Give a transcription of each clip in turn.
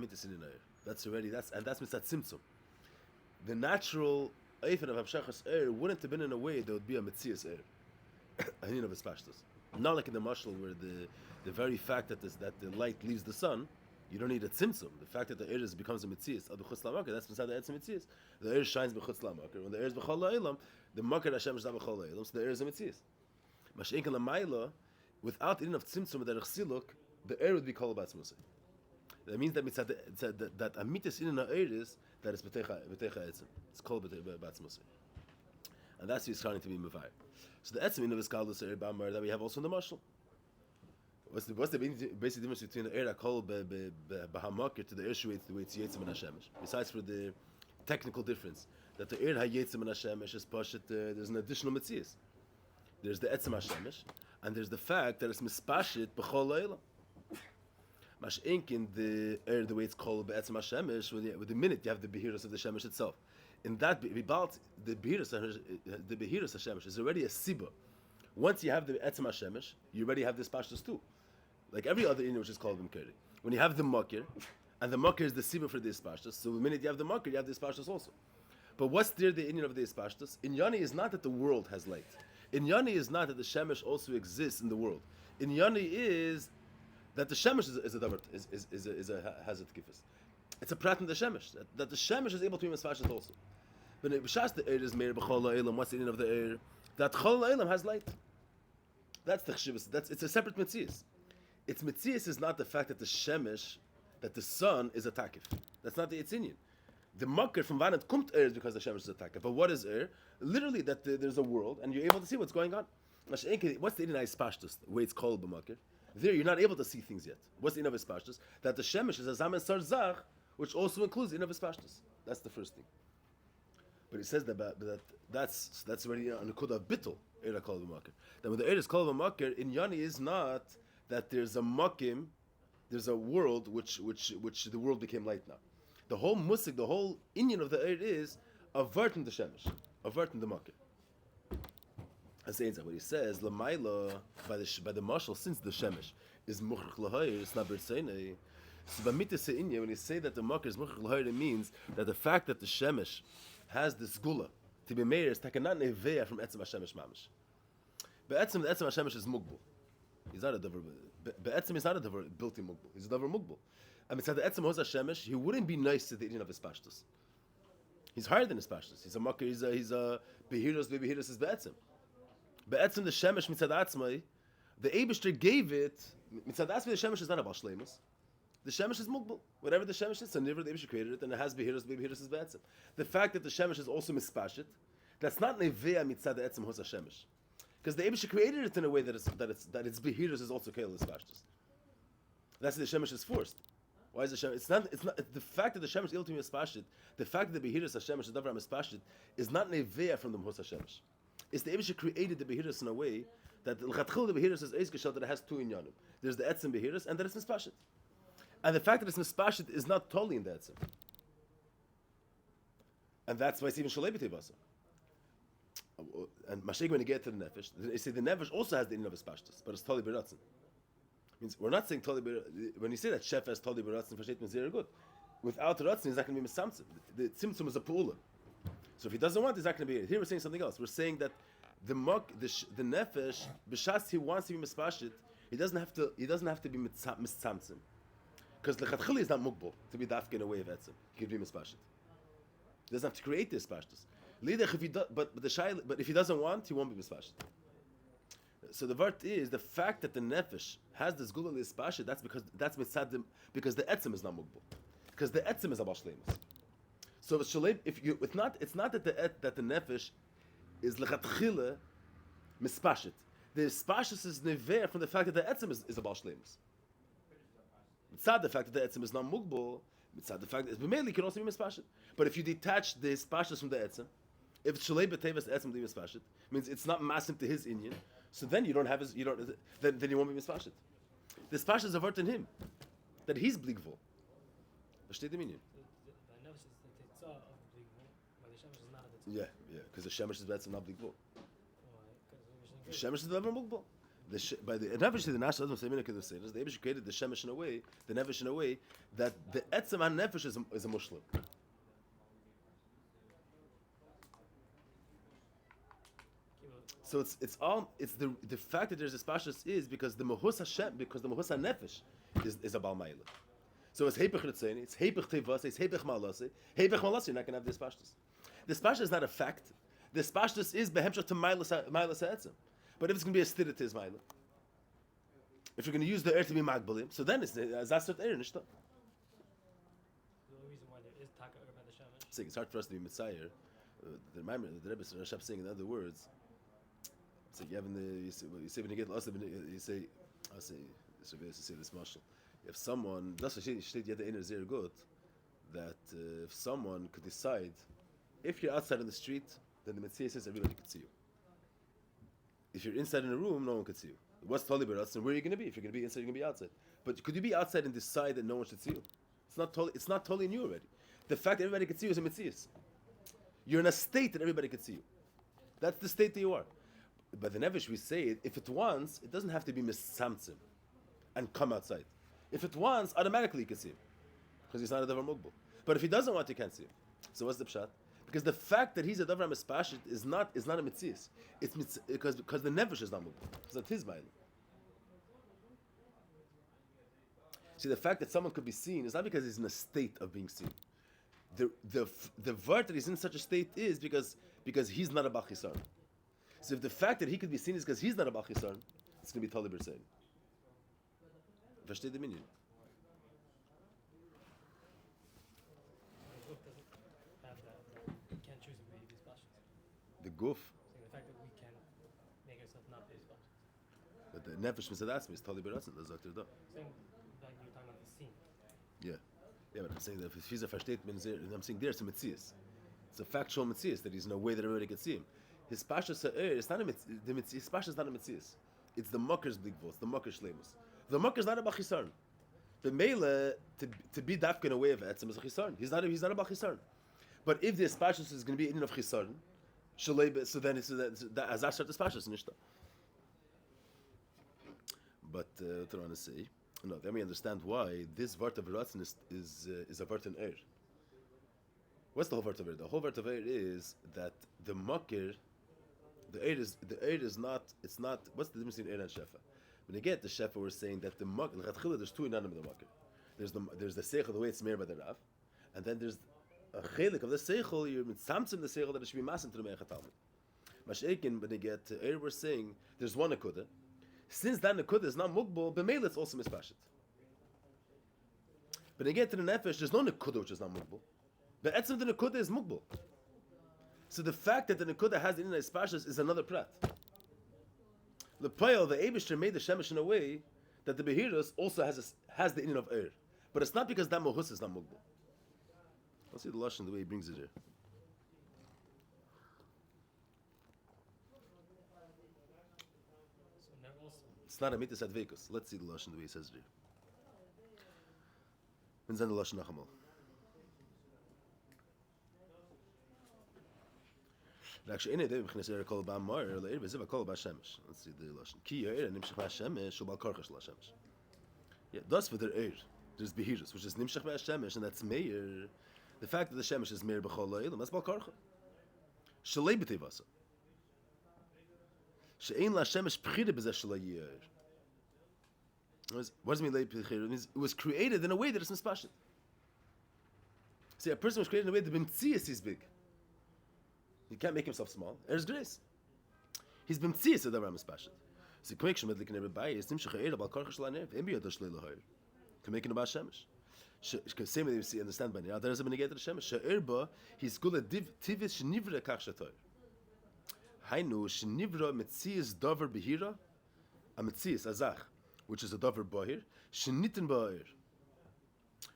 amitis in the air. That's mitzat tzimtzum. The natural eifin of Hemshech's air wouldn't have been in a way there would be a mitzias air. Ainin of espashtus. Not like in the mashal where the very fact that the light leaves the sun, you don't need a tzimtzum. The fact that the air becomes a mitzias of the chutz lamakar, that's beside the etzim mitzias. The air shines b'chutz lamakar. When the air is b'chol la'ilam, the makar Hashem is not b'chol la'ilam, so the air is a mitzias. Mash'enken lamayla, without enough tzimtzum that chsiluk, the air would be kol b'atzmusay. That means that that amitis in the air is that it's b'techa etzim. It's kol b'atzmusay. And that's what's trying to be mavayir. So the etzim in the viskalus air b'amar that we have also in the mashal. What's the basic difference between the air akol b'hamakir to the air shuetz the way it's yetzim and hashemesh? Besides for the technical difference that the air hayetzim and hashemesh is pashet, there's an additional mitzias. There's the etzim hashemesh, and there's the fact that it's mispashit b'chol leila. Mash'inkin the air the way it's called be'etzim hashemesh with the minute you have the behiras of the shemesh itself. In that the behiras hashemesh is already a siba. Once you have the etzim hashemesh, you already have this pashtus too. Like every other inyan which is called b'mkeri. When you have the makir, and the makir is the siba for this pashtus, so the minute you have the makir, you have this pashtus also. But what's there the inyan of this pashtus? Inyani is not that the world has light. Inyani is not that the shemesh also exists in the world. Inyani is that the shemesh is a hazard kifis. It's a prat in the shemesh that the shemesh is able to be misfashet also. But b'shas the air is meir b'chol ha'elam. What's the inyan of the air? That chol ha'elam has light. That's the chshivas. It's a separate mitzias. Its mitzias is not the fact that the shemesh, that the sun is a takif. That's not the inyan. The makir from vanat kumt air is because the shemesh is a takif. But what is air? Literally that there's a world and you're able to see what's going on. What's the inyan ispashtus? The way it's called b'makir. There you're not able to see things yet. What's the inyan of ispashtus? That the shemesh is a zaman sarzach, which also includes the inyan of ispashtus. That's the first thing. But he says that's already on the code of bittul air called b'makir. That when the air is called b'makir, in yani is not that there's a makim, there's a world which the world became light now. The whole musik, the whole inyan of the air is averting the shemesh, averting the makir. As what he says, lamaila by the mashal, since the shemesh is muchrich lahayir, it's not b'rtzeinei. So b'mitzvah inyan, when he say that the makir is muchrich lahayir, it means that the fact that the shemesh has this gula to be meir is takanat neveya from etzem hashemesh mamish. But the etzem hashemesh is mugbul. He's not a davar. Be'etzem is not a davar built in mugbul. He's a davar mugbul. And mitzad the etzem hoz hashemesh, he wouldn't be nice to the inyan of his pashtus. He's higher than his pashtus. He's a makir. He's a behiras. Behiras is be'etzem. Be'etzem the shemesh mitzad atzmai, the Eibishter gave it. Mitzad atzmai the shemesh is not about shleimus. The shemesh is mugbul. Whatever the shemesh is, so never the Eibishter created it, and it has behiras. Behiras is be'etzem. The fact that the shemesh is also mispashit, that's not nevea mitzad the etzem hoz hashemesh. Because the Eibishter created it in a way that its behiras is also keil pashtus. That's why the shemesh is forced. Why is the shemesh? It's not the fact that the shemesh is able to be mispashit. The fact that the behiras hashemesh is davar mispashit is not nevea from the hoz hashemesh. It's the Eibishter created the behiras in a way that the behiras is eizkeshel that it has two inyanim. There's the etzem behiras and that it's mispashit. And the fact that it's mispashit is not totally in the etzem. And that's why it's even shalei b'tevasa. And Masheg when you get to the nefesh, they say the nefesh also has the inyan of ispashtus, but it's totally beratzin. Means we're not saying totally when you say that chef has totally beratzin, fashet means very good. Without ratzin, he's not going to be misamtzim. The tzimtzum is a pu'ula. So if he doesn't want, he's not going to be. Here we're saying something else. We're saying that the nefesh b'shas he wants to be mispashit, he doesn't have to be misamtzim. Because the lechatchili is not mukbal to be dafke in a way of etzim. He could be mispashit. He doesn't have to create this pashtus. But if he doesn't want, he won't be mispashit. So the vart is the fact that the nefesh has this gula lispashit. That's mitzad because the etzim is not mukbal. Because the etzim is abal shleimus. So it's not that the nefesh is lechatchila mispashit. The spashis is never from the fact that the etzim is abal shleimus. Mitzad the fact that the etzim is not mugbal, mitzad the fact that b'meili can also be mispashit. But if you detach the spashis from the etzim, if shalei b'tevas the etzim to be mispashit, means it's not massive to his inyan. So then you don't have then you won't be mispashit. The spashis are vart in him that he's bligvul. Versteht the meaning? Yeah, because the shemesh is betzim not bligvul. The shemesh is never mugbal. By the nefesh the nash doesn't say minute say the Eibush created the shemesh in a way, the nefesh in a way that the etzem nefesh is a mushlim. So it's the fact that there's a spashus is because the mahus Hashem, because the mahus nefesh is a bal ma'ila. So it's heipech ritzeni, it's heipech tevase, it's heipech malase. Heipech malase, you're not gonna have this spashus. The spashus is not a fact. The spashus is behemshech to ma'ila etzem. But if it's going to be a stira to his ma'ila, if you're going to use the air to be magbalim, so then it's zasert air nishta. The only reason why there is taka by the shemesh. It's hard for us to be mitzayer. The Rebbe Rashab saying in other words. It's like you have in the you say when you get lost, you say this marshal. If someone that's what steht yet the inner zero good that if someone could decide if you're outside in the street, then the mitzvah says everybody could see you. If you're inside in a room, no one could see you. What's totally about and where are you going to be? If you're going to be inside, you're going to be outside. But could you be outside and decide that no one should see you? It's not totally new already. The fact that everybody could see you is a mitzvah. You're in a state that everybody could see you. That's the state that you are. But the Nevish, we say, if it wants, it doesn't have to be misamtzim and come outside. If it wants, automatically you can see him. Because he's not a davar mugbal. But if he doesn't want, you can't see him. So what's the pshat? Because the fact that he's a davar mispashit is not a mitzvah. It's because the Nevish is not mugbal. It's not his ma'ila. See, the fact that someone could be seen is not because he's in a state of being seen. The vart that he's in such a state is because he's not a bachisar. So if the fact that he could be seen is because he's not a bachisar, it's going to be totally bersein. Versteht the minion? The goof doesn't have that. We can't choose to be these passions. The goof. So the fact that we can make ourselves not be these passions. But the nefesh mitzadatzmi is totally bersein. That's what they're done. Saying that you're talking about the scene. Yeah, but I'm saying that if he's a versteht, I'm saying there's a mitzias. It's a factual mitzias that he's in a way that everybody can see him. His pashas it's not a mitzias. His pashas is not a mitzias. It's the mokker's bligvos, the mokker shlemus. The mokker is not a bachisarn. The mele to be dafka in a way of etzem is a chisarn. He's not a bachisarn. But if this pashas is going to be in of chisarn, so then it's that as I start this pashas nishta. But what I want to say. No, then we understand why this vart of ratzin is a vart in air. What's the whole vart of air? The whole vart of air is that the makir, the air is not. It's not. What's the difference between air and shefa? When you get the shefa, we're saying that the makir. There's two inanim of the makir. There's the seichel, the way it's made by the rav, and then there's a chelik of the seichel. You're mitzamtzim the seichel that it should be masim to the meichat talmud. Masheikin, when you get air, we're saying there's one akudah. Since that nekuda is not mugbal, b'meil it's also mispashit. But when you get to the nefesh, there's no nekuda which is not mugbal. But etzem the nekuda is mugbal. So the fact that the nekuda has the inner ispashis is another prat. The payal, the Eibishter made the shemesh in a way that the behirus also has the inner of air. But it's not because that mohus is not mugbal. Let's see the lashon the way he brings it here. It's not a mitzvah advekus. Let's see the lashon the way he says it here. And then the lashon nachamal. Actually, in it, let's see the lashon. Ki yair nimshach ba'ashemesh ubal karchash l'ashemesh. Yeah, that's for their air. There's behirus, which is nimshach ba'ashemesh, and that's meir. The fact that the shemesh is meir b'chol la'ilam, that's bal karcha. Shalei b'tevasa. She'ein la'ashemesh p'chide b'zeh shalei yair. What does it mean lei p'chide? It means it was created in a way that it's mispashit. See, a person was created in a way that the b'mtzias is big. He can't make himself small. There's grace. He's been tziyas adavar mispashit. So quick shemad liken everybody is nimshach eir abal karchash la'nev. Embi yodash le'lohayr. Can make it about shemesh. Same way you see, understand by now. There is a benegate of shemesh. She'erba he's good at tivis shnivra kach shatoy. Hainu shnivra mitzias davar behira. A mitzias azach, which is a davar bahir. Shniten ba'ir.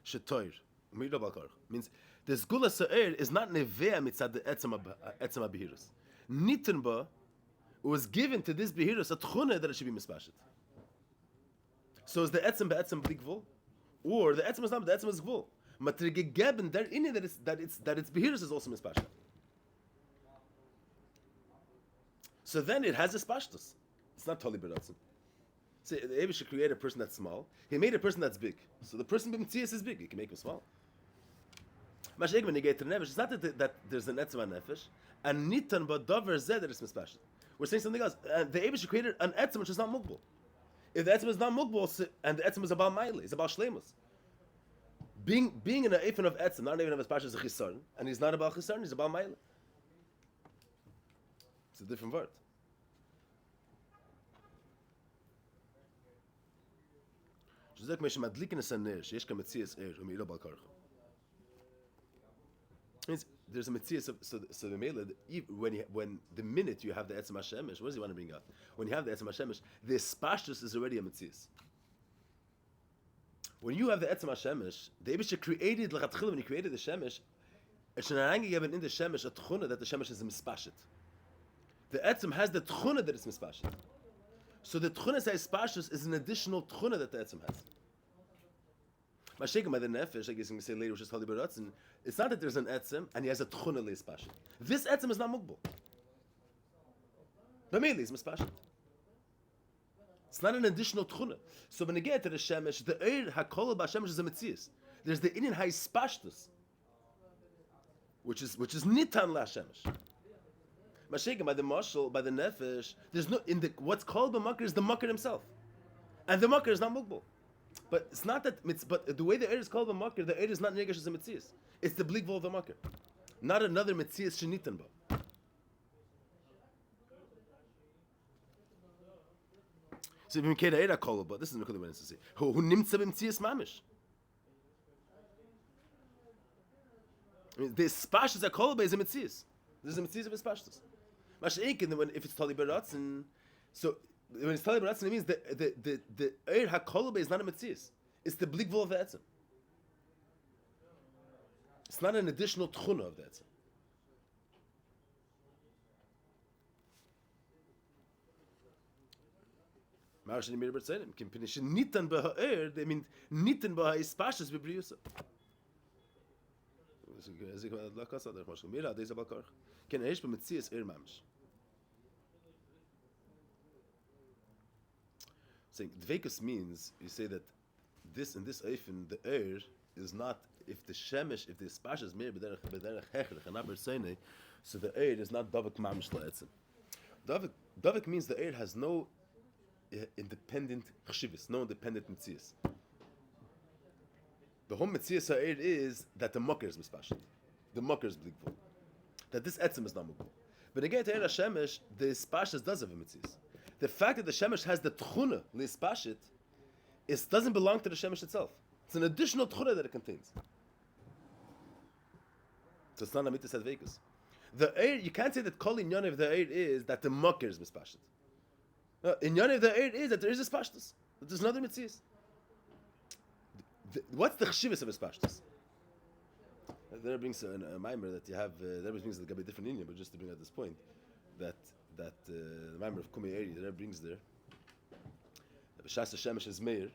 Shatoyr. Umir abal karch means. The Sgula Sa'ir is not Nevea mitzad the Etzem HaBehirus. Nitten ba was given to this Behirus a tchune that it should be mispashit. So is the Etzem be'etzem b'gvul? Or the Etzem is not, the Etzem is gvul. Matri gegeben there in it that its Behirus is also mispashit. So then it has a spashtus. It's not totally beratzim. So the Eibush created a person that's small. He made a person that's big. So the person b'metzias is big. He can make him small. Masha'ik when you get to the nefesh, it's not that there's an etzem on nefesh, and nitan b'davar zeh that is mispashit. We're saying something else. The Eibush created an etzem which is not mugbal. If the etzem is not mugbal, and the etzem is about ma'ile, it's about shleimus. Being in an eifin of etzem, not even of mispashit, is a chisarn, and he's not about chisarn, he's about ma'ile. It's a different word. There's a metzias, so the mele, when the minute you have the etzem hashemesh, what does he want to bring out? When you have the etzem hashemesh, the spashtus is already a metzias. When you have the etzem hashemesh, the Eibusher created when he created the shemesh, it's given in the shemesh a tchuna that the shemesh is a mispashit. The etzem has the tchuna that it's mispashit. So the tchuna says spashtus is an additional tchuna that the etzem has. Masha'ik by the nefesh, I guess you can say later, which is Hali Baratzin, it's not that there's an etzem and he has a tchuna leis pashit. This etzem is not mugbal. But mainly it's mispashit. It's not an additional tchuna. So when you get to the shemesh, the eir hakol b'shemesh is a metzias. There's the inin ha'espashtus, which is nitan la shemesh. Masha'ik by the mashal, by the nefesh, there's no in the what's called the makar is the makar himself, and the makar is not mugbal. But it's not that. But the way the air is called the makar, the air is not negesh as a metzias. It's the blikvol of the makar, not another metzias shenitan ba. So if you make the air called, but this is the way to say who nimtza b'metzias mamish. The spashtus are called by is a metzias. This is a metzias of his spashtus. Masha'ik, and when if it's tali baratzin, so. When it's talking about etzem, it means the eir hakol is not a metzias. It's the blikvol of the etzem. It's not an additional tchuna of the etzem. Marash and Meir b'tzeinim kim pinishin nitan b'ha'er. They mean nitan b'ha'espashus b'briyusa. Mira, there's a balkarch. Ken eish b'metzias eir mamish. Saying dveikus means you say that this in this eifin the air is not if the shemesh if the spash is mehr b'derech hechlich and not b'rseine, so the air is not davik mamish la'etzem. Davik means the air has no independent chshivus, no independent metzias. The whole metzias ha'air is that the makar is mispashit, the makar is blikvul, that this etzem is not mukbul. But again, to air hashemesh, the spashas does have a metzias. The fact that the shemesh has the tchuna lispashit, it doesn't belong to the shemesh itself. It's an additional tchuna that it contains. So it's not a mitzvah advekus. The air, you can't say that kol inyan of the air is that the makar is mispashit. No, inyan of the air is that there is a spashtus. That there's another mitzvah. What's the chshivus of a spashtus? There brings a mimer that you have. There brings that be different inyan, but just to bring out this point, that the member of Kumi area that brings there. B'shas Shemesh is Meir.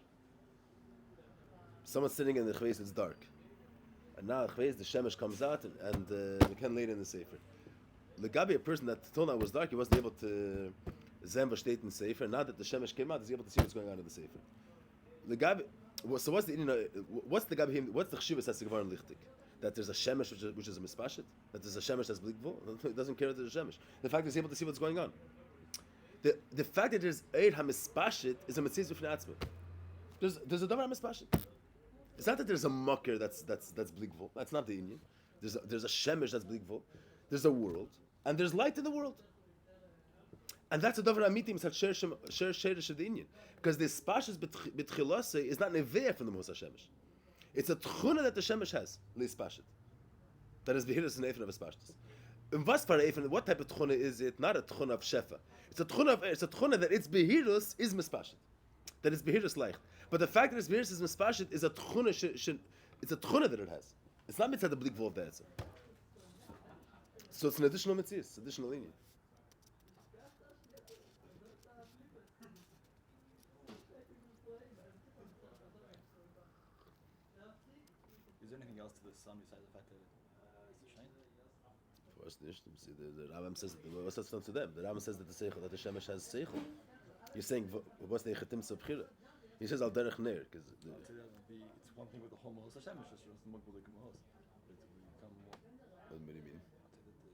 Someone's sitting in the chveis, it's dark, and now the Shemesh comes out and we can lay it in the sefer. Legabi, a person that till now was dark, he wasn't able to zem v'shteit in the sefer. Now that the Shemesh came out, he's able to see what's going on in the sefer. Legabi, so what's the what's the gabi? What's the chshivus that's gevar lichtik? That there's a shemesh which is a mispashit, that there's a shemesh that's blikvul. He doesn't care that there's a shemesh. The fact that he's able to see what's going on. The fact that there's eir hamispashit is a mitzvah b'fnei atzma. There's a davar hamispashit. It's not that there's a makar that's blikvul. That's not the inyan. There's a shemesh that's blikvul. There's a world and there's light in the world. And that's a davar amitim such sherish of the inyan, because the spashis b'tchilase is not neveah from the Mos HaShemesh. It's a tchuna that the shemesh has, lispashit. That is behiras and eifin of a spashtus. In vasfar eifin, what type of tchuna is it? Not a tchuna of shefa. It's a tchuna that its behirus is mispashit. That it's behirus leicht. But the fact that its behirus is mispashit is a tchuna. It's a tchuna that it has. It's not mitzvah the blikvul of the etzem. So it's an additional mitzvah, it's additional lineage. Is there anything else to the sun besides the fact that it's a shine? For us, the Rambam says that what's that to them? The Rambam says that the shemesh has seichel. You're saying what's the Chetim Sabchira? He says al derech ner because. I'd say that would be, it's one thing with the whole Mahos Hashem, it's just Mugbil like Mahos. But it would become more. What do you mean? I'd say that the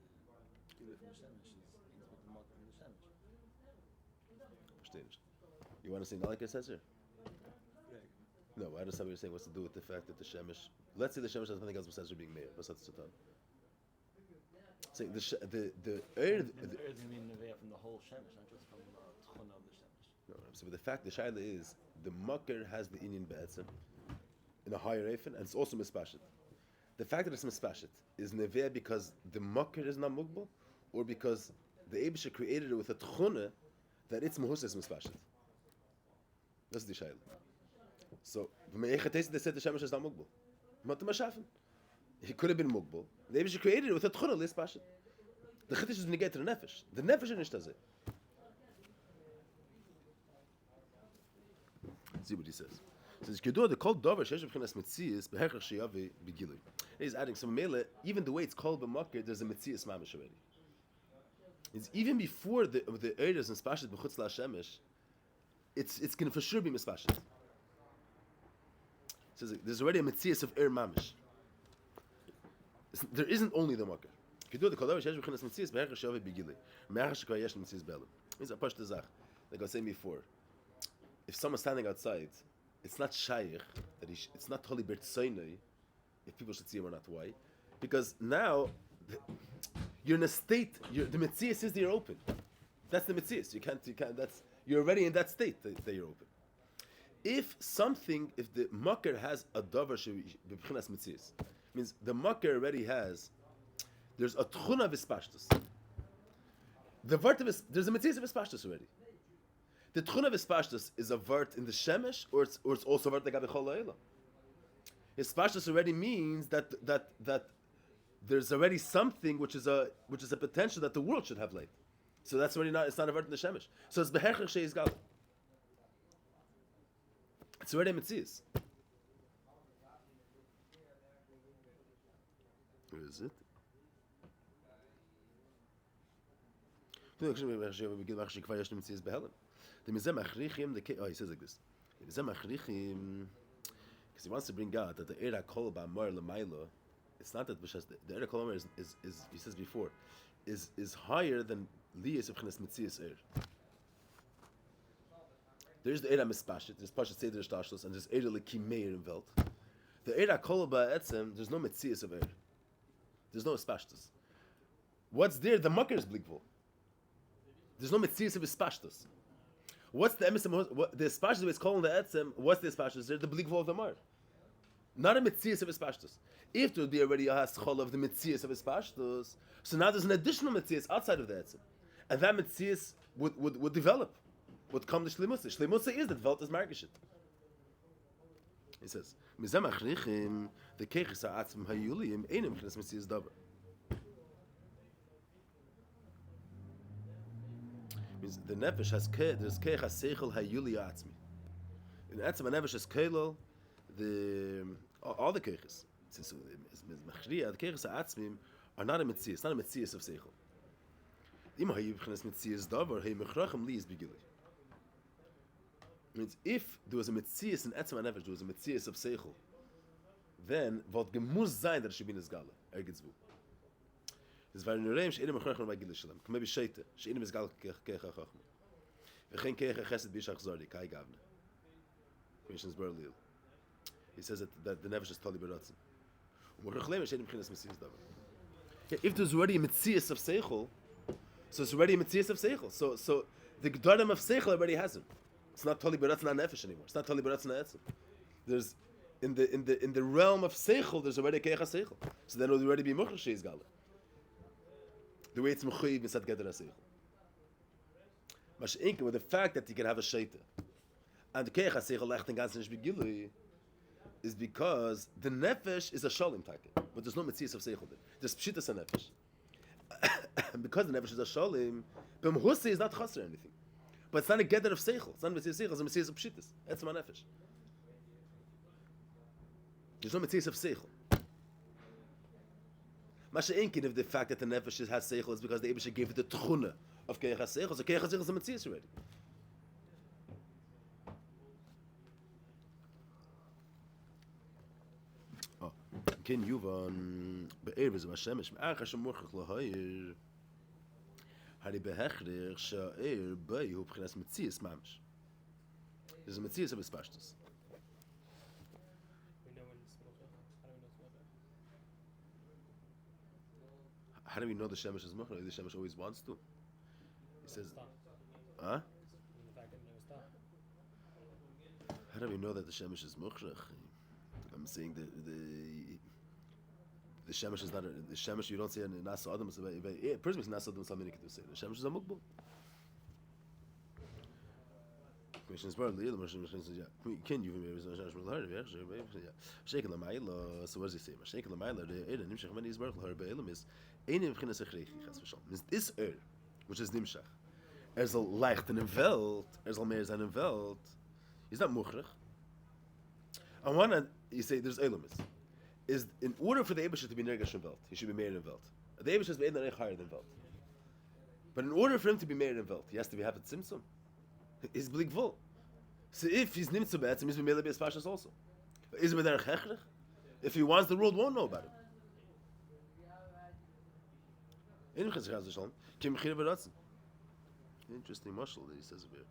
Gilui from the Shemesh is with the Mugbil from the Shemesh. Verstehe nicht. You want to say not like it says here? Yeah. No, I understand what you're saying. What's to do with the fact that the Shemesh? Let's say the Shemesh has nothing else besides being Meir. What's that to tell? Saying the The earth you mean Neveah from the whole Shemesh, not just from the Tchuna of the Shemesh. No, so the fact the Shaila is the Makar has the Inyan Be'etzim in a higher Eifen, and it's also Mispashit. The fact that it's Mispashit is Neveah because the Makar is not Mugbal, or because the Eibusha created it with a Tchuna that its Mahus is Mispashit. That's the Shaila. So, they said the Shemesh is not Mugbal. Matam Hashafen. He could have been Mugbal. The Eibusha created it with a Tchuna Lis Pashit. The Chiddush is negate to the Nefesh. The Nefesh is nicht das. See what he says. He says, "Kedu the called davar shesh b'chinas mitzias behechach sheyavi begilui." He's adding some mele. Even the way it's called b'makir, there's a mitzias mamish already. It's even before the eres and spashit b'chutz la'shemesh. It's going to for sure be mispashit. It says there's already a mitzias of mamish. There isn't only the makir. Kedu the called davar shesh b'chinas mitzias behechach sheyavi begilui. Me'achas shekar yesh mitzias be'elam. It's a pashto zach. Like I was saying before. If someone's standing outside, it's not shaykh that it's not totally bertsoinoi if people should see him or not. Why? Because now you're in a state. The mitzias is that you're open. That's the mitzias. You can't. You're already in that state that you're open. If the makar has a davar b'chinas mitzias, means the makar already has. There's a tchuna of ispashtus. There's a mitzias of ispashtus already. The tchuna of ispashtus is a vert in the shemesh, or it's also a vert like Abichol Ha'elam. Ispashtus already means that there's already something which is a potential that the world should have light. So that's already not. It's not a vert in the shemesh. So it's behechach sheis gal. It's already mitzias. Where is it? He says like this. Because he wants to bring out that the Eira Kol Ba'amar L'maylo, it's not that because the Eira Kol Ba'amar is he says before, is higher than Liyas of Chines Mitzias Eir. There's the Eira Mispashit, there's Pashat Seder Shtashlos, and there's Eira L'ki Meir in Welt. The Eira Kol Ba'etzem, there's no Mitzias of Eir. There's no Ispashtus. What's there? The Makar is Blikvul. There's no Mitzias of Ispashtus. What's the emes? The espashtus is calling the etzem. What's the espashtus? They're the blikvul of the mar, not a mitzias of espashtus. If there would be already a haschol of the mitzias of espashtus, so now there's an additional mitzias outside of the etzem, and that mitzias would develop, would come to shlimusa. Shlimusa is the developed as margeshit. He says, "Mizem achrichim the keiches ha'atzim hayulim einim chines mitzias davar." Means the nefesh has there's keich haseichel hayuli atzmi. In atzma nefesh has keilol all the keiches. So machriya the keiches atzmim are not a mitzias. It's not a mitzias of seichel. Ima hayu b'chinas mitzias davar hey mechrachim li is begili. Means if there was a mitzias in atzma nefesh, there was a mitzias of seichel, then vod gemuz zayin that it should be nizgala ergitzvu. Es war in der Reim, שאינם מכרחם בגיל שלהם. כמו בשייטה, שאינם מסגל ככה חכם. וכן ככה חסד בישach זורדי, kai gavne. Commission's Berlil. He says that the nefesh is totally beratzen. Umrochlem sheinem b'chinas mitzias davar. If there's already a mitzias of seichel, so it's already a mitzias of seichel. So the gedolim of seichel already has him. It's not totally beratzen on nefesh anymore. It's not totally beratzen on etzem. There's in the realm of seichel, there's already a kecha seichel. So then it would already be mucher sheis gala. The way it's mechuyev inside Geder HaSeichel. Masha'inka, with the fact that you can have a shaita, and the Keich HaSeichel lechten ganz nicht begilui, is because the nefesh is a shalim take, but there's no mitzias of seichel there. There's pshitas a nefesh. Because the nefesh is a shalim, b'mhusi is not chaser anything. But it's not a Geder of seichel. It's not a mitzias of seichel. It's a mitzias of pshitas. That's my nefesh. There's no mitzias of seichel. Masha'inkin, if the fact that the nefesh has seichel is because the Eibusha gave it the tchuna of keich ha-seichel, so keich ha-seichel is a mitzias already. Ken Yuvan be'er v'zeh Hashemesh me'ach Hashem mochach l'hayir hari behechrich sha'er b'yu b'chinas metzias mamish. There's a metzias of his pashtus. We know when it's Mocha. How How do we know it's Mocha? do we know the Shemesh is mochach? The Shemesh always wants to. He says, Stop. huh? And the fact that we know it's stop. How do we know that the Shemesh is mochach? I'm saying the Shemesh is not the Shemesh. You don't say in Nasa Adam. Person is Nasa Adam. Something to say. The Shemesh is a mukbul. Question is probably the Moshe says, yeah. Can you maybe shaking the mile? So what does he say? Shaking the mile. The Hemshech when he's working her be'elam is einem b'chinas achreichi chas v'shalom. This which is Hemshech, a leicht in Welt, mehr in Welt. He's not muchrich. On one hand, you say there's elamis. Is in order for the Eibusher to be nergesh in Welt, he should be Meir in Welt. The Eibusher is higher than Welt. But in order for him to be Meir in Welt, he has to have a tzimtzum. He's bligvul. So if he's nimtzu be'etzim, he's b'meila b'espashas also. Is it derech hechrich? If he wants, the world won't know about it. Interesting mashal that he says over here.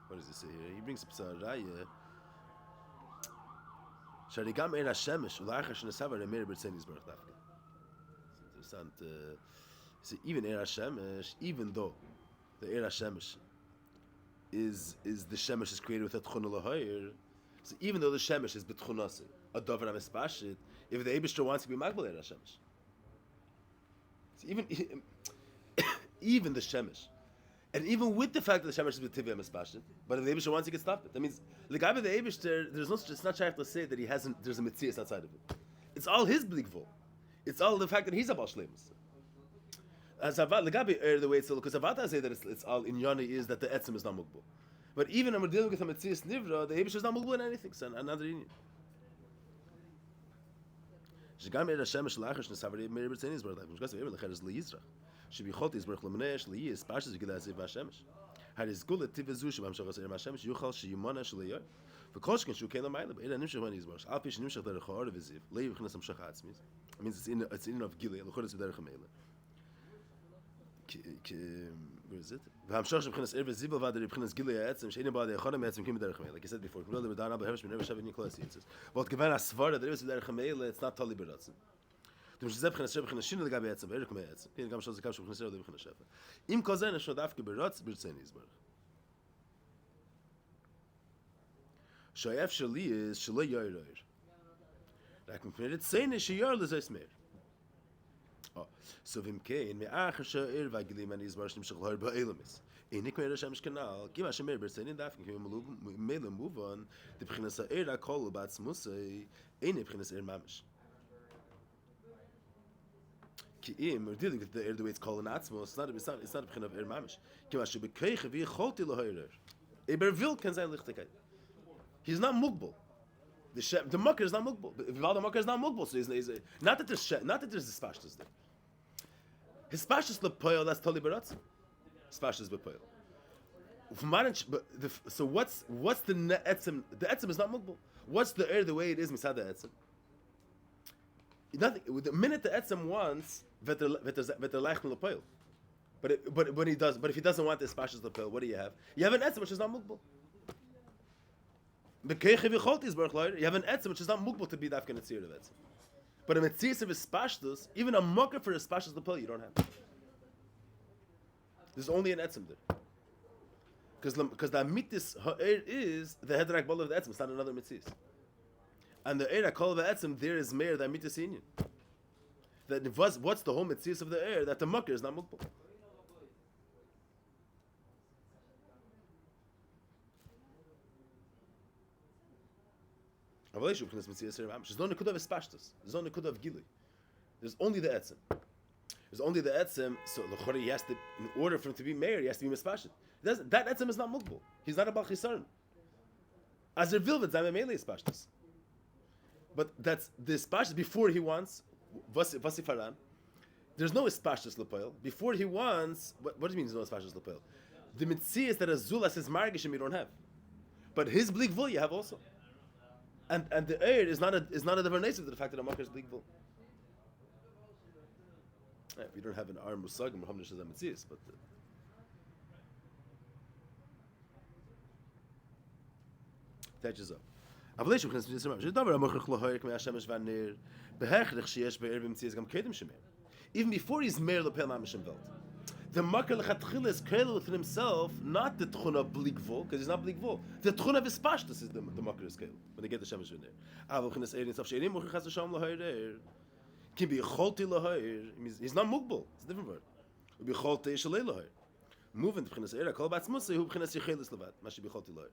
What does he say here? He brings up Saraya. Sharigam er Hashemesh ulach shnesavar emer b'tzenis baruch dafka. It's interesting. See, even er Hashemesh, even though the er Hashemesh is the Shemesh is created with a tchuna lahayir, so even though the Shemesh is betchunase, a davar amespashit, if the Eibishter wants to be magbal er Hashemesh, so even the Shemesh. And even with the fact that the Shemesh is b'tivya mispashit, but if the Eibishter wants, he can stop it. That means the guy with the Eibishter, there's no. It's not shaykh to say that he hasn't. There's a mitzias outside of it. It's all his bligvul. It's all the fact that he's a bal shleimus. As Avad, the guy the way it's because Avad say that it's all in Yoni is that the etzim is not mukbul. But even when we're dealing with a mitzias nivra, the Eibishter is not mukbul in anything. So another union. Shigam er Hashemesh lachash nesavari meir b'tzenis bar lachash. Because ever lecher is liyizrach. Should be chotis baruch lemenesh liyis pashas yigdal zev Hashemesh. Had his gula tivezu shabam shachas er Hashemesh yuchal sheyimana shleyor. V'kolshkin shu kelam ma'ila but ela nimshach when he's baruch. Al pi shnimshach derech ha'or v'ziv leiv v'chinas amshach ha'atzmis. It means it's in of gilei lechotis v'derech ha'meila. Where is it? V'hamshach shebchinas er v'ziv v'vader v'chinas gilei ha'atzim she'enim ba'adei echadam ha'atzim kim v'derech ha'meila. Like I said before, k'mil le b'dan abba hevesh b'never shav v'niklas yitzis. V'ot gevan ha'svara that is v'derech ha'meila, it's not tali b'ratzim. Du musst selbst bkhnas shin le gabe etzem erek me etzem ken gam shoz kav bkhnas le bkhnas shafa im kozen shodaf ke berotz birtsen izbar shoyef shli is shlo yoyr like me pnet sein is yoyr le zeis mer oh so vim kein me ach shoyr vagli man izbar shnim shol har ba elamis in ik mer shamish kanal kim a shmer birtsen daf kim me le move on de bkhnas era kol bats musay in bkhnas mamish. We're dealing with the way it's called an atzmo. It's not a kind of mamish. He's not mugbal. The mucker is not mugbal. The mucker is not mugbal. So he's not that there's the spashtas there. His spashtas lepoil that's totally beratz. Spashtas lepoil. So what's the etzem? The etzem is not mugbal. What's the way it is misad the etzem? Nothing. The minute the etzem wants, but when he does, but if he doesn't want this spashas lapel, what do you have? You have an etzem which is not mukbal. You have an etzem which is not mukbal to be the Afghan etzir of etzem. But a metzir of his spashtus, even a mucker for his spashas lapel, you don't have. There's only an etzem there. Because the amitis ha'er is the hedrak bol of the etzem. It's not another metzir. And the air call of the etzem there is meir the amitis inyan. That what's the whole mitzvah of the air that the mucker is not mukbal. There's no nekuda of espashtus. There's no nekuda of gili. There's only the etzem. There's only the etzem. So the he has to, in order for him to be mayor, he has to be mispashit. That etzem is not mukbal. He's not a bal chisaron. As er will, zayme mele is pashtus. But that's this pashtus before he wants. Vasi faran. There's no ispashtus lepoil. Before he wants, what do you mean there's no ispashtus lepoil? The mitzvah is that a zulas is margishim you don't have, but his blig vul you have also. And the air is not a davar to the fact that a makar is blig vul. If you don't have an arm musagim, hamnish is a mitzvah, but. Touches up. Even before he's Meir Lepel Mamishim Velt. The Makar Lechatchila is created within himself, not the Tchuna of Bligvul, because he's not Bligvul. The Tchuna of his Pashtus is the Makar is created, when they get the Shemesh in there. He's not Mugbal, it's a different word. Moving to B'chinas Eira, Kol Batz Musa, who B'chinas Yechelis Levat, Mashi B'cholti Loher.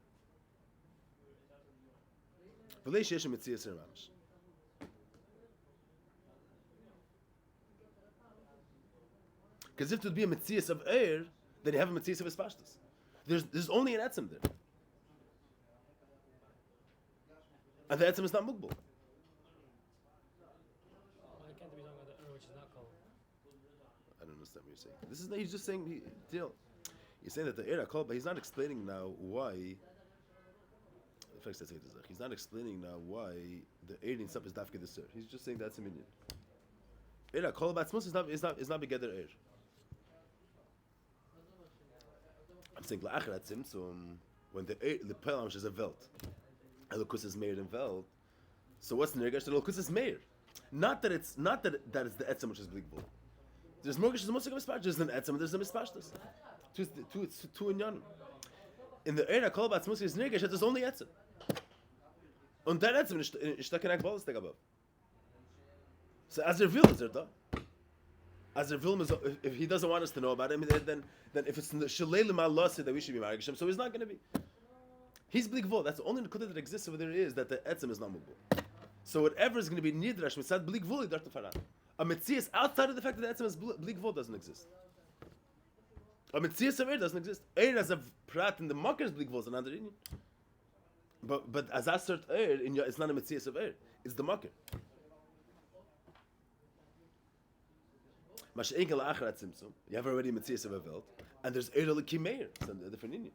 V'lei sheyesh mitzvah ser mamish. Because if it would be a mitzvah of air, then you have a mitzvah of espashtus. There's only an etzem there, and the etzem is not mugbal. Why can't we talk about the which is not called? I don't understand what you're saying. He's just saying he's saying that the air are called, but he's not explaining now why. He's not explaining now why the eating stuff is dafke the sir. He's just saying that's a minion. Era kol batzmus is not begeder er. I'm saying la'achar tzimtzum when the pelam is a velt, and Lukus is Meir in velt. So what's the nergash? The Lukus is Meir. Not that it's the etzem which is bligbul. There's morgash is most of a there's an etzem. There's a mispashtus. Two in yon. In the era kol batzmus is nergash. There's only etzem. Und der Etzem ist da kein Akbalis above. So as will is there though. As will is if he doesn't want us to know about him, then if it's in the Shalelim Allah said that we should be married so he's not going to be. He's Bligvul. That's the only Nekudah that exists over there is that the Etzem is not Mugbul. So whatever is going to be Nidrash Mitzad Bligvul Yidarta Faran. A Metzias outside of the fact that the Etzem is Bligvul doesn't exist. A Metzias of Eir doesn't exist. Eir as a Prat in the Makar is Bligvul is another Indian. But as I assert air, it's not a mitzvah of air; it's the makar. You have already a mitzvah of a velt, and there's air lekimeir. It's a different Indian.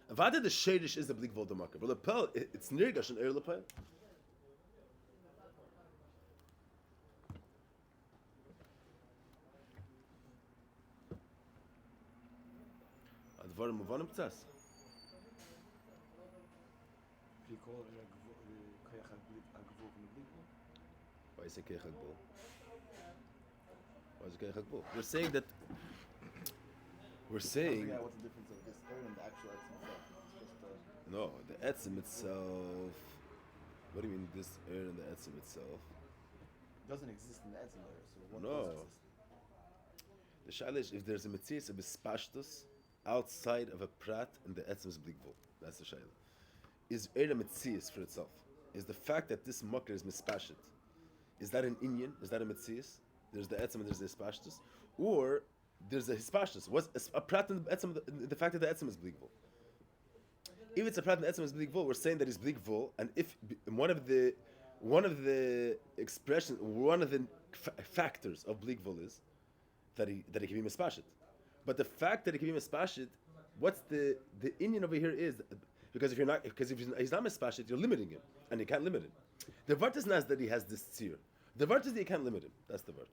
And why did the shadish is the blik vol the makar? But lepel it's nirgash and air lepel. Advarim muvanim tzas. Why is it Keich Hagbul? Why is it Keich Hagbul? We're saying that. We're saying. Yeah, what's the difference of this air and the actual etzem itself? It's just No, the etzem itself. What do you mean this air and the etzem itself? It doesn't exist in the etzem layer. So what No. does exist? The shalish, if there's a mitzvah of bispashtus outside of a prat and the etzem is blikvul, that's the shayla. Is air a mitzvah for itself? Is the fact that this makar is mispashit? Is that an inyan? Is that a mitzvah? There's the etzem and there's the hispashtus, or there's a hispashtus. What's a prat in the etzem? The fact that the etzem is blikvul. If it's a prat and the etzem is blikvul, we're saying that he's blikvul, and if one of the expressions, one of the factors of blikvul is that he can be mispashit. But the fact that he can be mispashit, what's the inyan over here is because if he's not mispashit, you're limiting him, and you can't limit him. The vart is not that he has this tzir. The vart is that you can't limit him. That's the vart.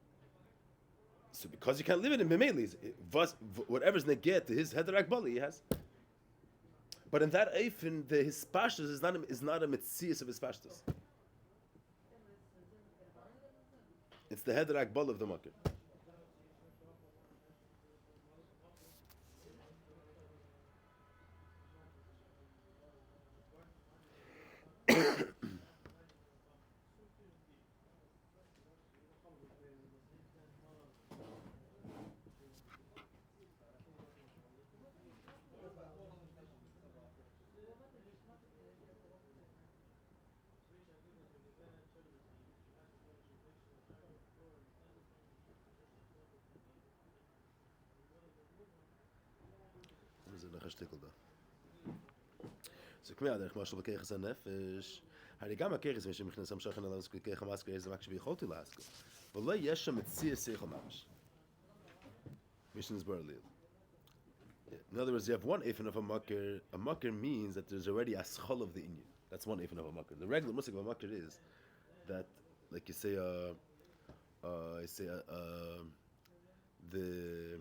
So because you can't limit him, whatever's neget to his hedarak bali he has. But in that eifin, the hispashtus is not a mitzias of hispashtus. It's the hedarak bali of the makir. So come out there, commercial keches and nefesh. Harigam keches, which means some shachan allows kech mask is actually hotel last. But le yeshem et see seichel mamish. Mission is barely. In other words, you have one efen of a makir. A makir means that there's already a schol of the inyan. That's one efen of a makir. The regular musik of a makir is that, like you say, the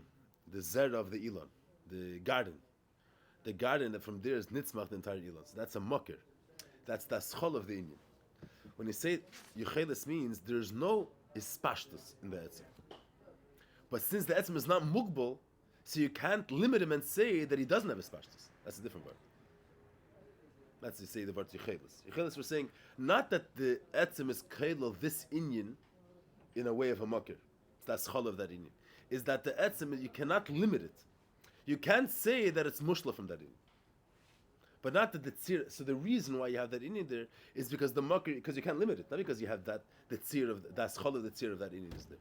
zer of the ilan, the garden that from there is nitzmach the entire ilan. So that's a makir. That's the schol of the inyan. When you say yuchelis means there's no ispashtus in the etzem. But since the etzem is not mugbal, so you can't limit him and say that he doesn't have ispashtus. That's a different word. That's to say the word yuchelis. Yuchelis, we're saying not that the etzem is kailo this inyan in a way of a makir. It's that schol of that inyan. Is that the etzem, you cannot limit it. You can't say that it's mushla from that inyan. But not that the tzir. So the reason why you have that inyan there is because the makir, because you can't limit it. Not because you have that the tzir of that schol of the tzir of that inyan is there.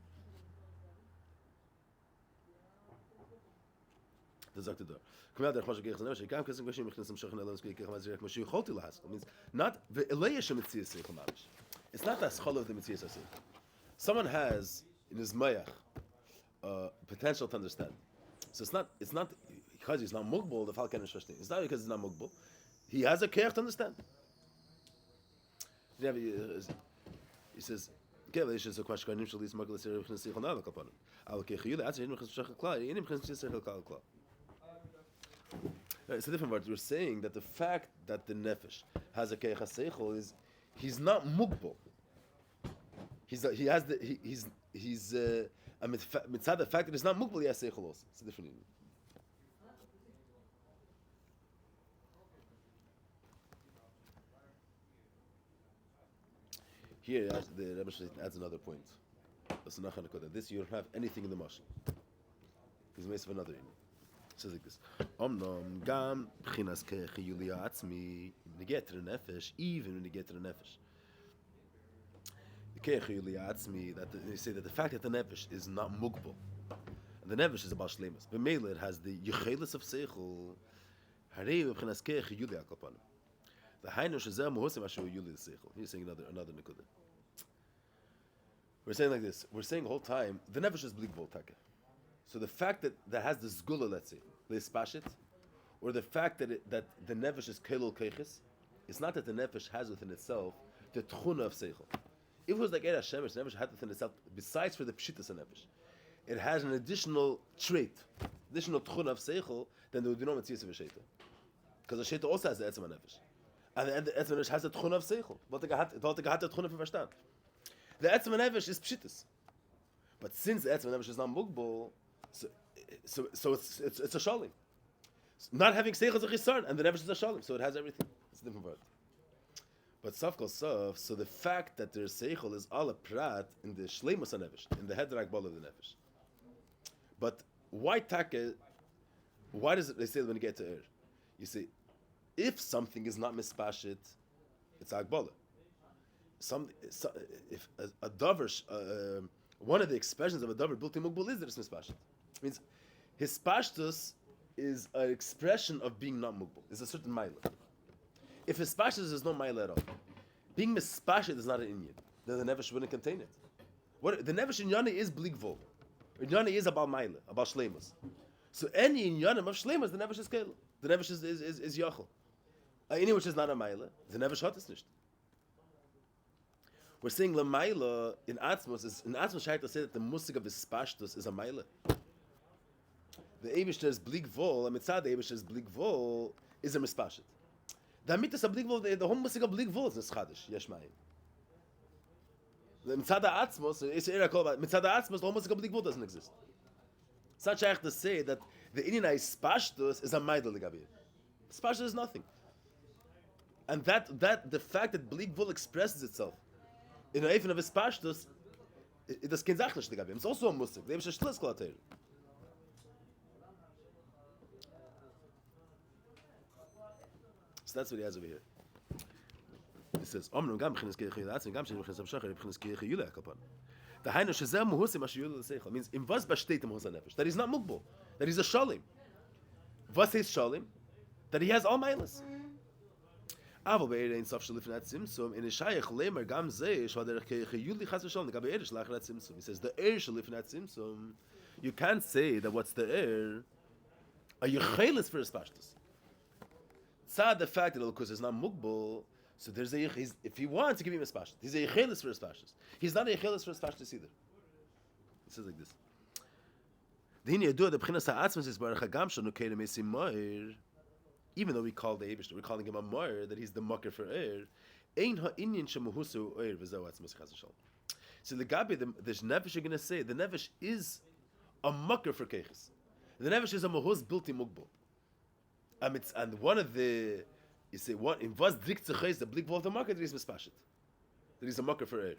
The zakta door. Come out there, Hachodesh geich zanesh. Gam kasem gashim mechnes am shachan elam skei kechamaz zirek moshe yicholti lahaskel. Means not ve'eleyeshem mitzias seichel mamish. It's not that schol of the mitzias seichel. Someone has in his mayach potential to understand. So it's not because he's not mugbal the fall can understand. It's not because he's not mugbal. He has a care to understand. He says, "Okay, this is a question. Nim shalis magla sir mechnes seichel navel kapanim. Al kechiyul atzir mechnes shachal klar. Inim mechnes seichel klar." It's a different word. We're saying that the fact that the nefesh has a keich seichel is he's not mugbal. He's a mitzad the fact that he's not mugbal. He has seichel also. It's a different meaning. Here, the Rebbe adds another point. This you don't have anything in the mashal. He's made of another meaning. It says like this: Omnom gam b'chinas kechiyuli atzmi neget to the nefesh, even when you get to the nefesh. The kechiyuli atzmi that they say that the fact that the nefesh is not mugbal, and the nefesh is about shleimus. But Meir it has the yuchelis of seichel. Harei b'chinas kechiyuli akapanim. The hainu shezeh muhosim asher yuli seichel. He's saying another nekuda. We're saying like this. We're saying the whole time the nefesh is bligbol taka. So the fact that has the zgula, let's say, leispashit, or the fact that that the nefesh is kelol keiches, it's not that the nefesh has within itself the tchuna of seichel. If it was like Eir Hashemesh, the nefesh had within itself, besides for the pshitas of nefesh, it has an additional trait, additional tchuna of seichel, then there would be no metzias of a sheita. Because the sheita also has the etzem nefesh. And the etzem nefesh has the tchuna of seichel. What the tchuna for verstand. The etzem nefesh is pshitas. But since the etzem nefesh is not mugbal, so it's a shalim. Not having seichel is a chisarn, and the nefesh is a shalim, so it has everything. It's a different word. But saf kol saf, so the fact that there's seichel is all a prat in the shleimus nefesh, in the hedrak ball of the nefesh. But why take? Why does it? They say when you get to you see, if something is not mispashit, it's agbala. If a davar, one of the expressions of a davar built in mugbal is that it's mispashit. It means his pashtus is an expression of being not mugbal. It's a certain mile. If his pashtus is no mile at all, being mispashit is not an inyan. Then the nefesh wouldn't contain it. What the nefesh in yana is bligvol. Yana is about mile, about shleimus. So any in yanim of shleimus, the nefesh is kel. The nefesh is yachol. Any which is not a mile, the nefesh hat is nicht. We're saying la mile in atzmos is in atzmos shayt to say that the musik of his pashtus is a mile. The Eibishter is blig vol, and mitzad the Eibishter is blig vol is a mispashit. The mitzvah of blig vol, the whole musik of blig vol is Hachodesh, yesh mayim. The mitzad atzmos, it's a call about mitzad atzmos, the whole musik of blig vol doesn't exist. Such I have to say that the Indian spashtus is a maidel legabir. Spashtus is nothing, and that the fact that blig vol expresses itself in a eifin of his spashtus, it does kein zach nicht legabir. It's also a musik. The Eibishter shlis kolater. That's what he has over here. He says, "Omnum gam b'chinas keichiyul atzmi, gam shein b'chinas amshachar b'chinas keichiyul akapan." The hainu shezeh muhusim ashiyul l'seichel means in was besteht im muhus nefesh that he's not mugbal, that he's a shalim. Was is shalim? That he has all mailas. אבל באר אין סוף של לפני הצמצום, אין שייך למר גם זה, שהדרך כיולי חס ושלום, לגבי ער של אחרי הצמצום. He says, the air של לפני הצמצום, you can't say that what's the air, a yechelis for his pashtus. Tzad the fact that Elokus is not mugbal, so there's a if he wants to give him a pashtus, he's a yechelis for his pashtus. He's not a yechelis for his pashtus either. It says like this. D'hine yadua the b'chinas ha'atzmas is baruch hagam shanu keinem esim Meir. Even though we call the Eibishter, we're calling him a Meir, that he's the mucker for air. Ein ha'inyan shemuhusu air v'zeu atzmas chas v'shalom. So the Gabi, the Nefesh, you're going to say, the Nefesh is a mucker for keches. The Nefesh is a muhuz built in mugbal. And one of the, you say, what in was drikt zeches the blik of the mucker that he's mispashet, that he's a mucker for air.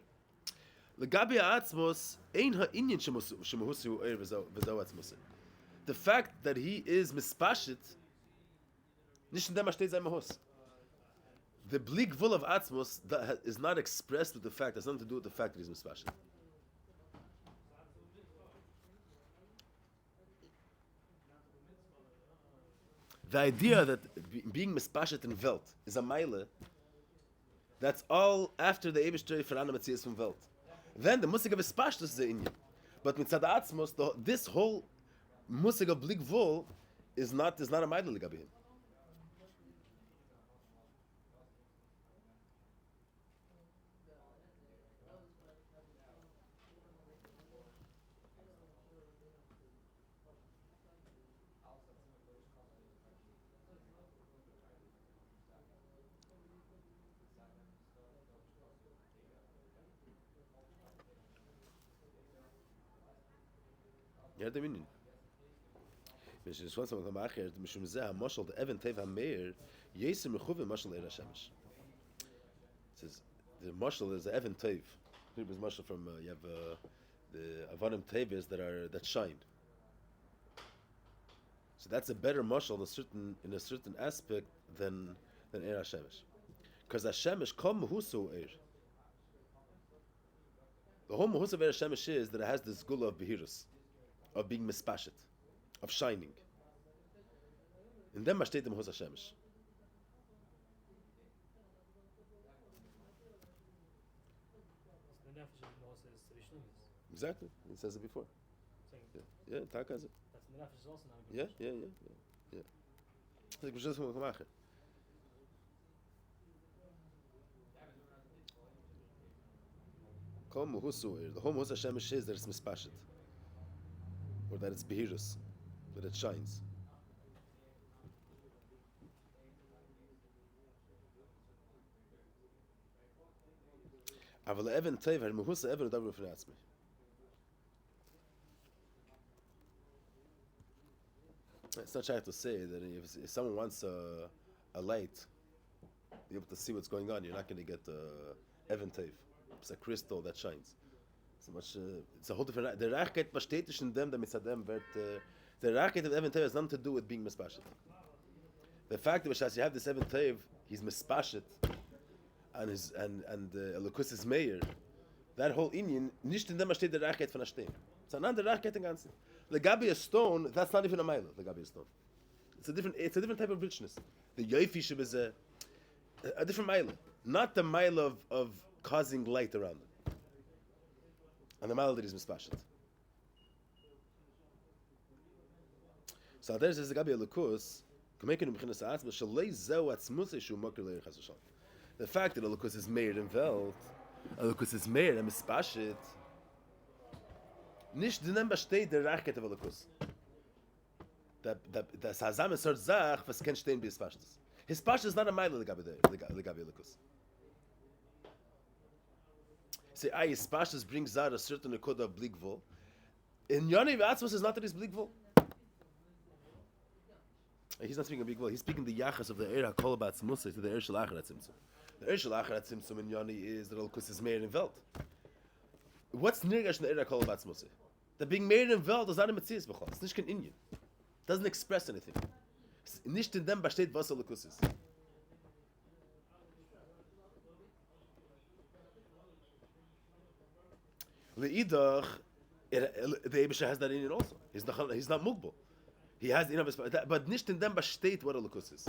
The Gabi atzmos ein ha'inyan shemuhusu air v'zeu atzmas. The fact that he is mispashet. Nicht in dem steht sein Mahus. The bleak vul of Atzmos that is not expressed with the fact, has nothing to do with the fact that he's mispashet. The idea that being mispashet in Welt is a meile, that's all after the Eibishter Ferana Metzias from Welt. Then the musik of mispashet is the inyan. But mitzad Atzmos, this whole musik of bleak vul is not a meile legabi him. Ja, der Minen. Wenn ich das Wasser mache, der mich schon sehr Moschel der Event Teva Meir, Jesem Mechuve Moschel Era Shemesh. Says the Moschel is the Event Tev. Here was Moschel from you have the Avanim Teves that shine. So that's a better Moschel in a certain aspect than Era Shemesh. Because Shemesh Kol Mehusu Eir. The whole Mehus of Era Shemesh is that it has this gula of Behirus, of being mispashet, of shining. And then steht the Mehus HaShemesh. The nefesh of Moses is to be shlumis. Exactly, it says it before. Yeah, Taka is it. That's the nefesh is also not a good Yeah. Ik moet het gewoon maken. Kol Mehusu, the whole Mehus HaShemesh is that it's mispashet. Or that it's behirus, that it shines. אבל האבן טבע, המהוס האבן הוא דבר בפני עצמי. It's not shy to say that if someone wants a light, be able to see what's going on, you're not going to get Evan Tev. It's a crystal that shines. So much, it's a whole different. The Rachkeit bestätigt in dem, damit Sadem wird. The Rachkeit of Evan Tev has nothing to do with being mispashet. The fact that you have this Evan Tev, he's mispashet, and his and Elokus is Meir. That whole Indian, nicht in dem steht der Rachkeit von der Stein. It's another Rachkeit in ganzen. The Gabi a stone, that's not even a mile. The Gabi a stone. It's a different type of richness. The Yoifishim is a different mile, not the mile of causing light around it. And the mile that is mispashet. So there's the Gabi a Lukus. The fact that a Lukus is made in Welt, a Lukus is made and mispashet. Nicht den besteht der Rachkeit of Elokus. Das Hazam sort Zach, was kann stehen bis Pashtus. His Pashtus is not a mile the Gabi Elokus. Say, his Pashtus brings out a certain code of Blikvol. In Yoni Vatzvos is not that he's Blikvol. He's not speaking of Blikvol. He's speaking the Yachas of the Eir HaKol Batz Musa to the Eir Shel Acher HaTzimtzum. The Eir Shel Acher HaTzimtzum in Yoni is that Elokus is made in Welt. What's Nirgash in the Eir HaKol Batz Musa? That being made in Welt is not a Metzias B'chol. It's nicht kein Indian. Doesn't express anything. It's nicht in dem besteht was Elokus ist. Le'idach, the Eibusha has that Indian also. He's not Mugbal. He has, but nicht in dem besteht what Elokus is.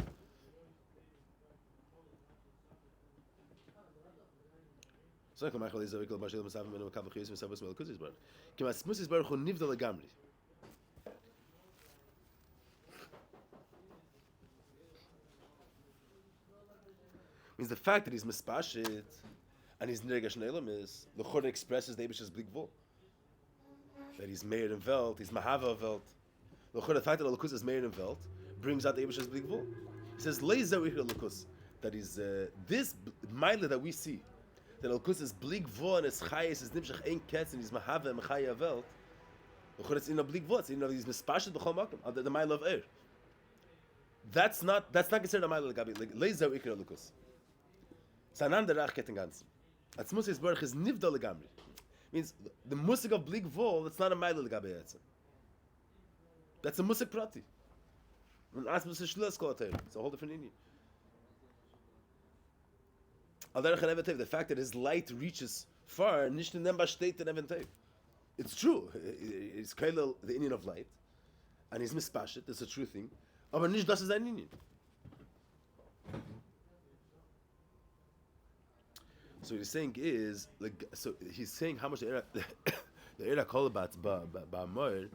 So come Michael is a vehicle Bashil Masavim and Kav Khis and Savas Melkuzis Baruch. Kima Smusis Baruch Hu Nivdal Gamri. Means the fact that he's mispashit and he's nergash nelam is the Chod expresses the Eibish's big vol. That he's Meir and Welt, he's Mahava Welt. The Chod, the fact that Lukus is Meir and Welt brings out the Eibish's big vol. He says Leiza Wichir Lukus, that is this Maila that we see, that Lukus is big vol and his Chayes is Nimshach Ein Ketz and he's Mahava and Machaya Welt. The Chod is in a big vol. It's in a he's mispashit b'chol makom the Maila of Eir. That's not considered a Maila Gabi. Like Leiza Wichir Lukus. Sanan derach ketten ganzen. Als Musis Baruch is nivda legamri. Means the musik of blig vol, that's not a mile legabe yetzer. That's a musik prati. And as Musis shlias kol atayr. It's a whole different Indian. Al derech an eventev, the fact that his light reaches far, nicht in dem besteht in eventev. It's true. It's kailel, the Indian of light. And he's mispashet, that's a true thing. Aber nicht das ist ein Indian. So what he's saying is, like, so he's saying how much the era kolabat ba Moir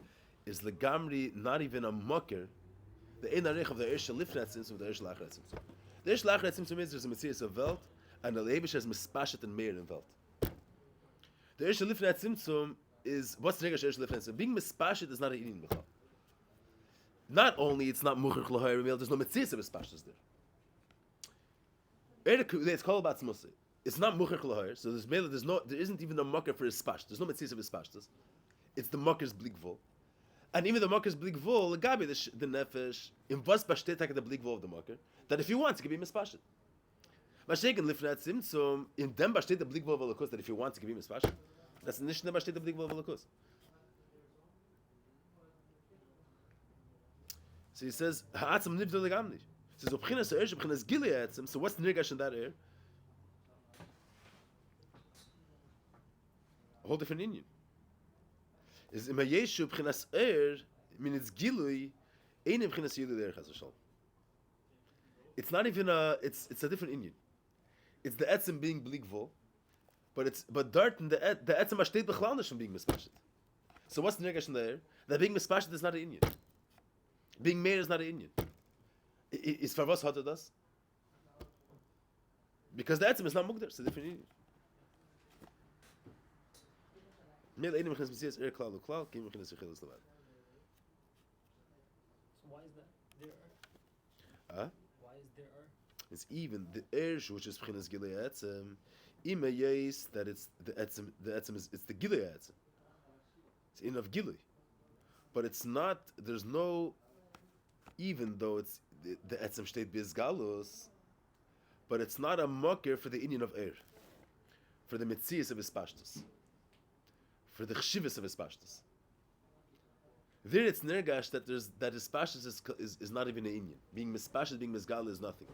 is legamri not even a mucker. The einarich of the Eish Lifnat Simsum, the Eish Lachrat Simsum. The Eish Lachrat Simsum is there's a Messias of Welt, and the Leibish has mispashet and Meir in Welt. The Eish Lifnat Simsum is what's the Eish Lifnat Simsum? Being mispashet is not an Inin Bechal. Not only it's not Mucher Chlohayr Remil, there's no Messias of mispashet there. It's kolabat Smusi. It's not mucher l'hoyer, so there isn't even a mucker for his spash. There's no mitzvah of his spashtas. It's the mucker's blig vol, and even the mucker's blig vol, the gabi the nefesh in was bashtet the blig vol of the mucker that if he wants he can be mispashet. Mashegen lifnat simtzum in dem bashtet the blig vol of the that if he wants he can be mispashet. That's nicht dem bashtet the blig vol of the So he says ha'atzam nivdol legamni. He says obchinas ha'er obchinas gileatzim. So what's the nirgash in that air? A whole different Indian. Is in Yeshu b'chinas min its gilui ein b'chinas yilu der chas v'shal. It's not even it's a different Indian. It's the etzem being bligvo, but dart and the etzem ashtet b'chlal nishon being mispashet. So what's the negash in there? That being mispashet is not an Indian. Being Meir is not an Indian. Is for us how to does? Because the etzem is not mugdar. It's a different Indian. So why is that there? Why is there? It's even the Ersh, which is Pchinas Gilei Etzem, Ima Yes, that it's the Etzem is it's the Gilei Etzem. It's in of Gilei. But it's not, there's no, even though it's the Etzem steht bis Galus, but it's not a mocker for the Indian of Er, for the Metzias of his Pashtus. For the chshivas of his pashtus. There it's nergash that his pashtus is not even an Indian. Being mispashtus, being misgal is nothing.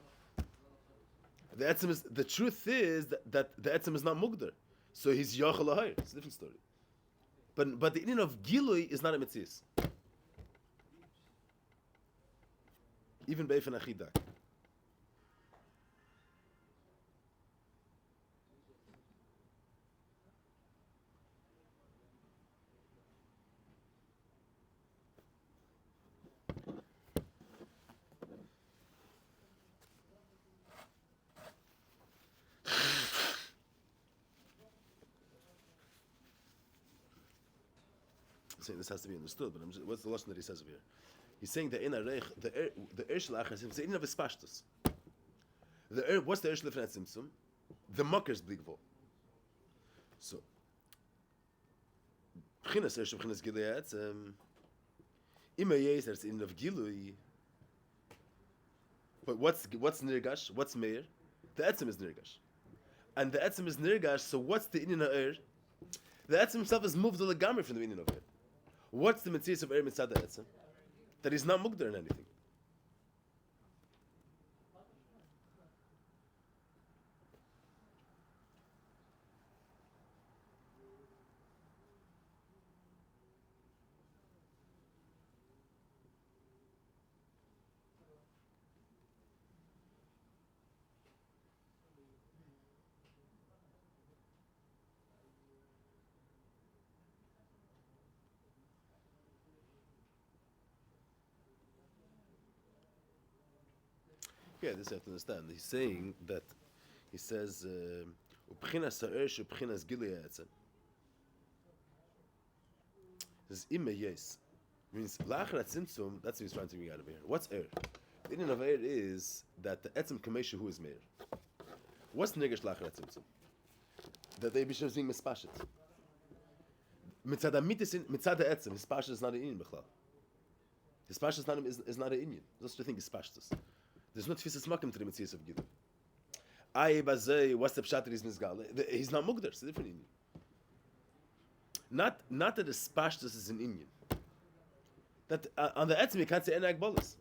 The truth is that the etzem is not mugdar. So he's yochel lahayr. It's a different story. But the Indian of gilui is not a mitzvah. Even beifen achidak. Saying this has to be understood, but what's the lesson that he says over here? He's saying the Eish Lachar Simsum, the Indian of his pashtus. What's the Eish Lefnat Simsum? The mucker's bligvo. So, B'chinas Eish B'chinas Gilei Etzem, Ima Yes, that's the Indian of Gilui. But what's Nirgash? What's Meir? The Etzem is Nirgash. And the Etzem is Nirgash, so what's the Indian of Er? The Etzem himself is moved to the Gamri from the Indian of Er. What's the mitzvah of Er mitzad Etzem? That he's not mugdar in anything. Yeah, this you have to understand. He's saying that, he says, "Ubchinas ha'ersh ubchinas gilui ha'etzem." This is ima yes. Means la'achar tzimtzum. That's what he's trying to bring out of here. What's er? The meaning of er is that the etzem kamesha who is meir. What's negesh la'achar tzimtzum? That the Eibishter is being mispashet. Mitzad ha'etzem, his pashet is not an inyan b'chlal. His pashet is not an inyan. That's the thing, his pashtus. There's no tfisas makim to the mitzvahs of Gilui. Aye bazay, what's the pshat that he's mizgal? He's not mugdar, it's a different inyan. Not that his pashtus is an inyan. That on the etzem you can't say any agbolas.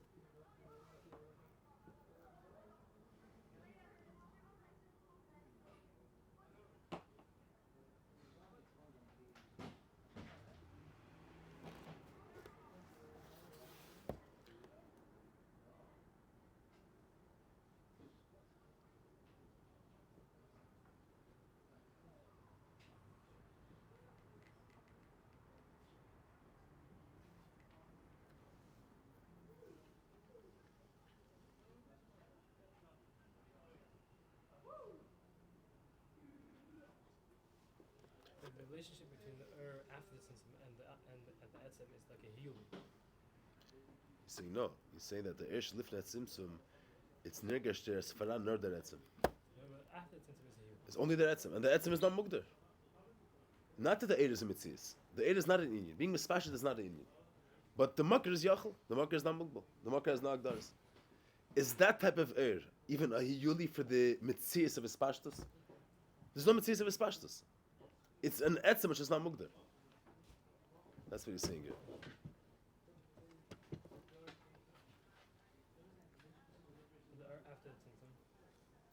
The relationship between the after the tzimtzum and the etzem is like a healing. He's saying no. He's saying that the ersh lifnat tzimtzum, it's nergesh der sfara nor der etzem. But after the tzimtzum is a healing. It's only the etzem, and the etzem is not mugdar. Not that the eid is a mitzvah. The eid is not an inyan. Being mispashet is not an inyan. But the makar is yachal. The makar is not mugbal. The makar is not agdaris. Is that type of er even a hiyuli for the mitzvahs of his pashtus? There's no mitzvahs of his pashtus. It's an etzem which is not mugdar. That's what he's saying here. After the tzimtzum.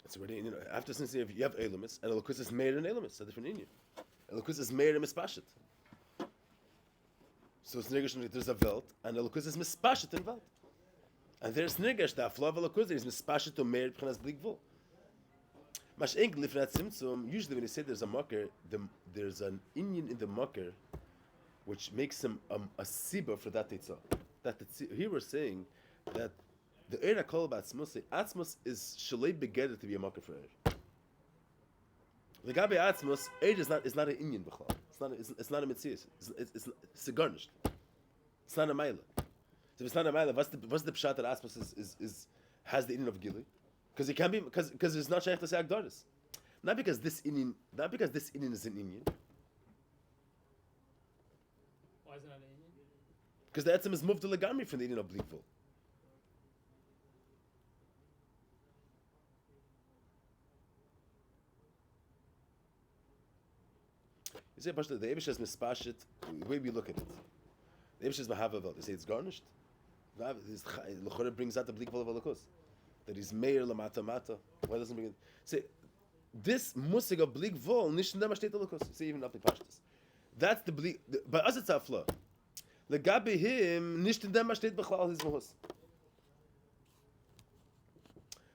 It's already, after since you have Elamis, and Elokus is Meir and Elamis, a different inyan. Elokus is Meir and Mispashet. So it's Negesh, there's a Welt, and Elokus is Mispashet in Welt. And there's Negesh, the flow of Elokus, is Mispashet to Meir Pchenas Blikvul. Mash Eng Lifnat Tzimtzum, usually when you say there's a makar, there's an inyan in the makar which makes him a siba for that tetzah. Here we're saying that the Eir HaKol Atzmus is Shalei Begeder to be a makar for Eir. The Gabe Atzmus, Eir is not an inyan b'chlal. It's not a mitzvah. It's garnished. It's not a maila. So if it's not a maila, what's the pshat that Atzmus has the inyan of Gilui? Because it can be because it's not shaykh to say agdaris. Not because this inyan is an inyan. Why is it not an inyan? Because the etzem is moved to legami from the inyan of blikvul. You say, Pashta, the Eibishter is mispashit. The way we look at it, the Eibishter is mahavavel. They say it's garnished. L'chore brings out the blikvul of alakus. That is meir lamata mata. Why doesn't it begin? Say this musig of blik vol nishn dem steht alakus. Say even up the pashtas. That's the blik. By us it's a flaw. Legabe him nishn dem steht bechlal his mohus.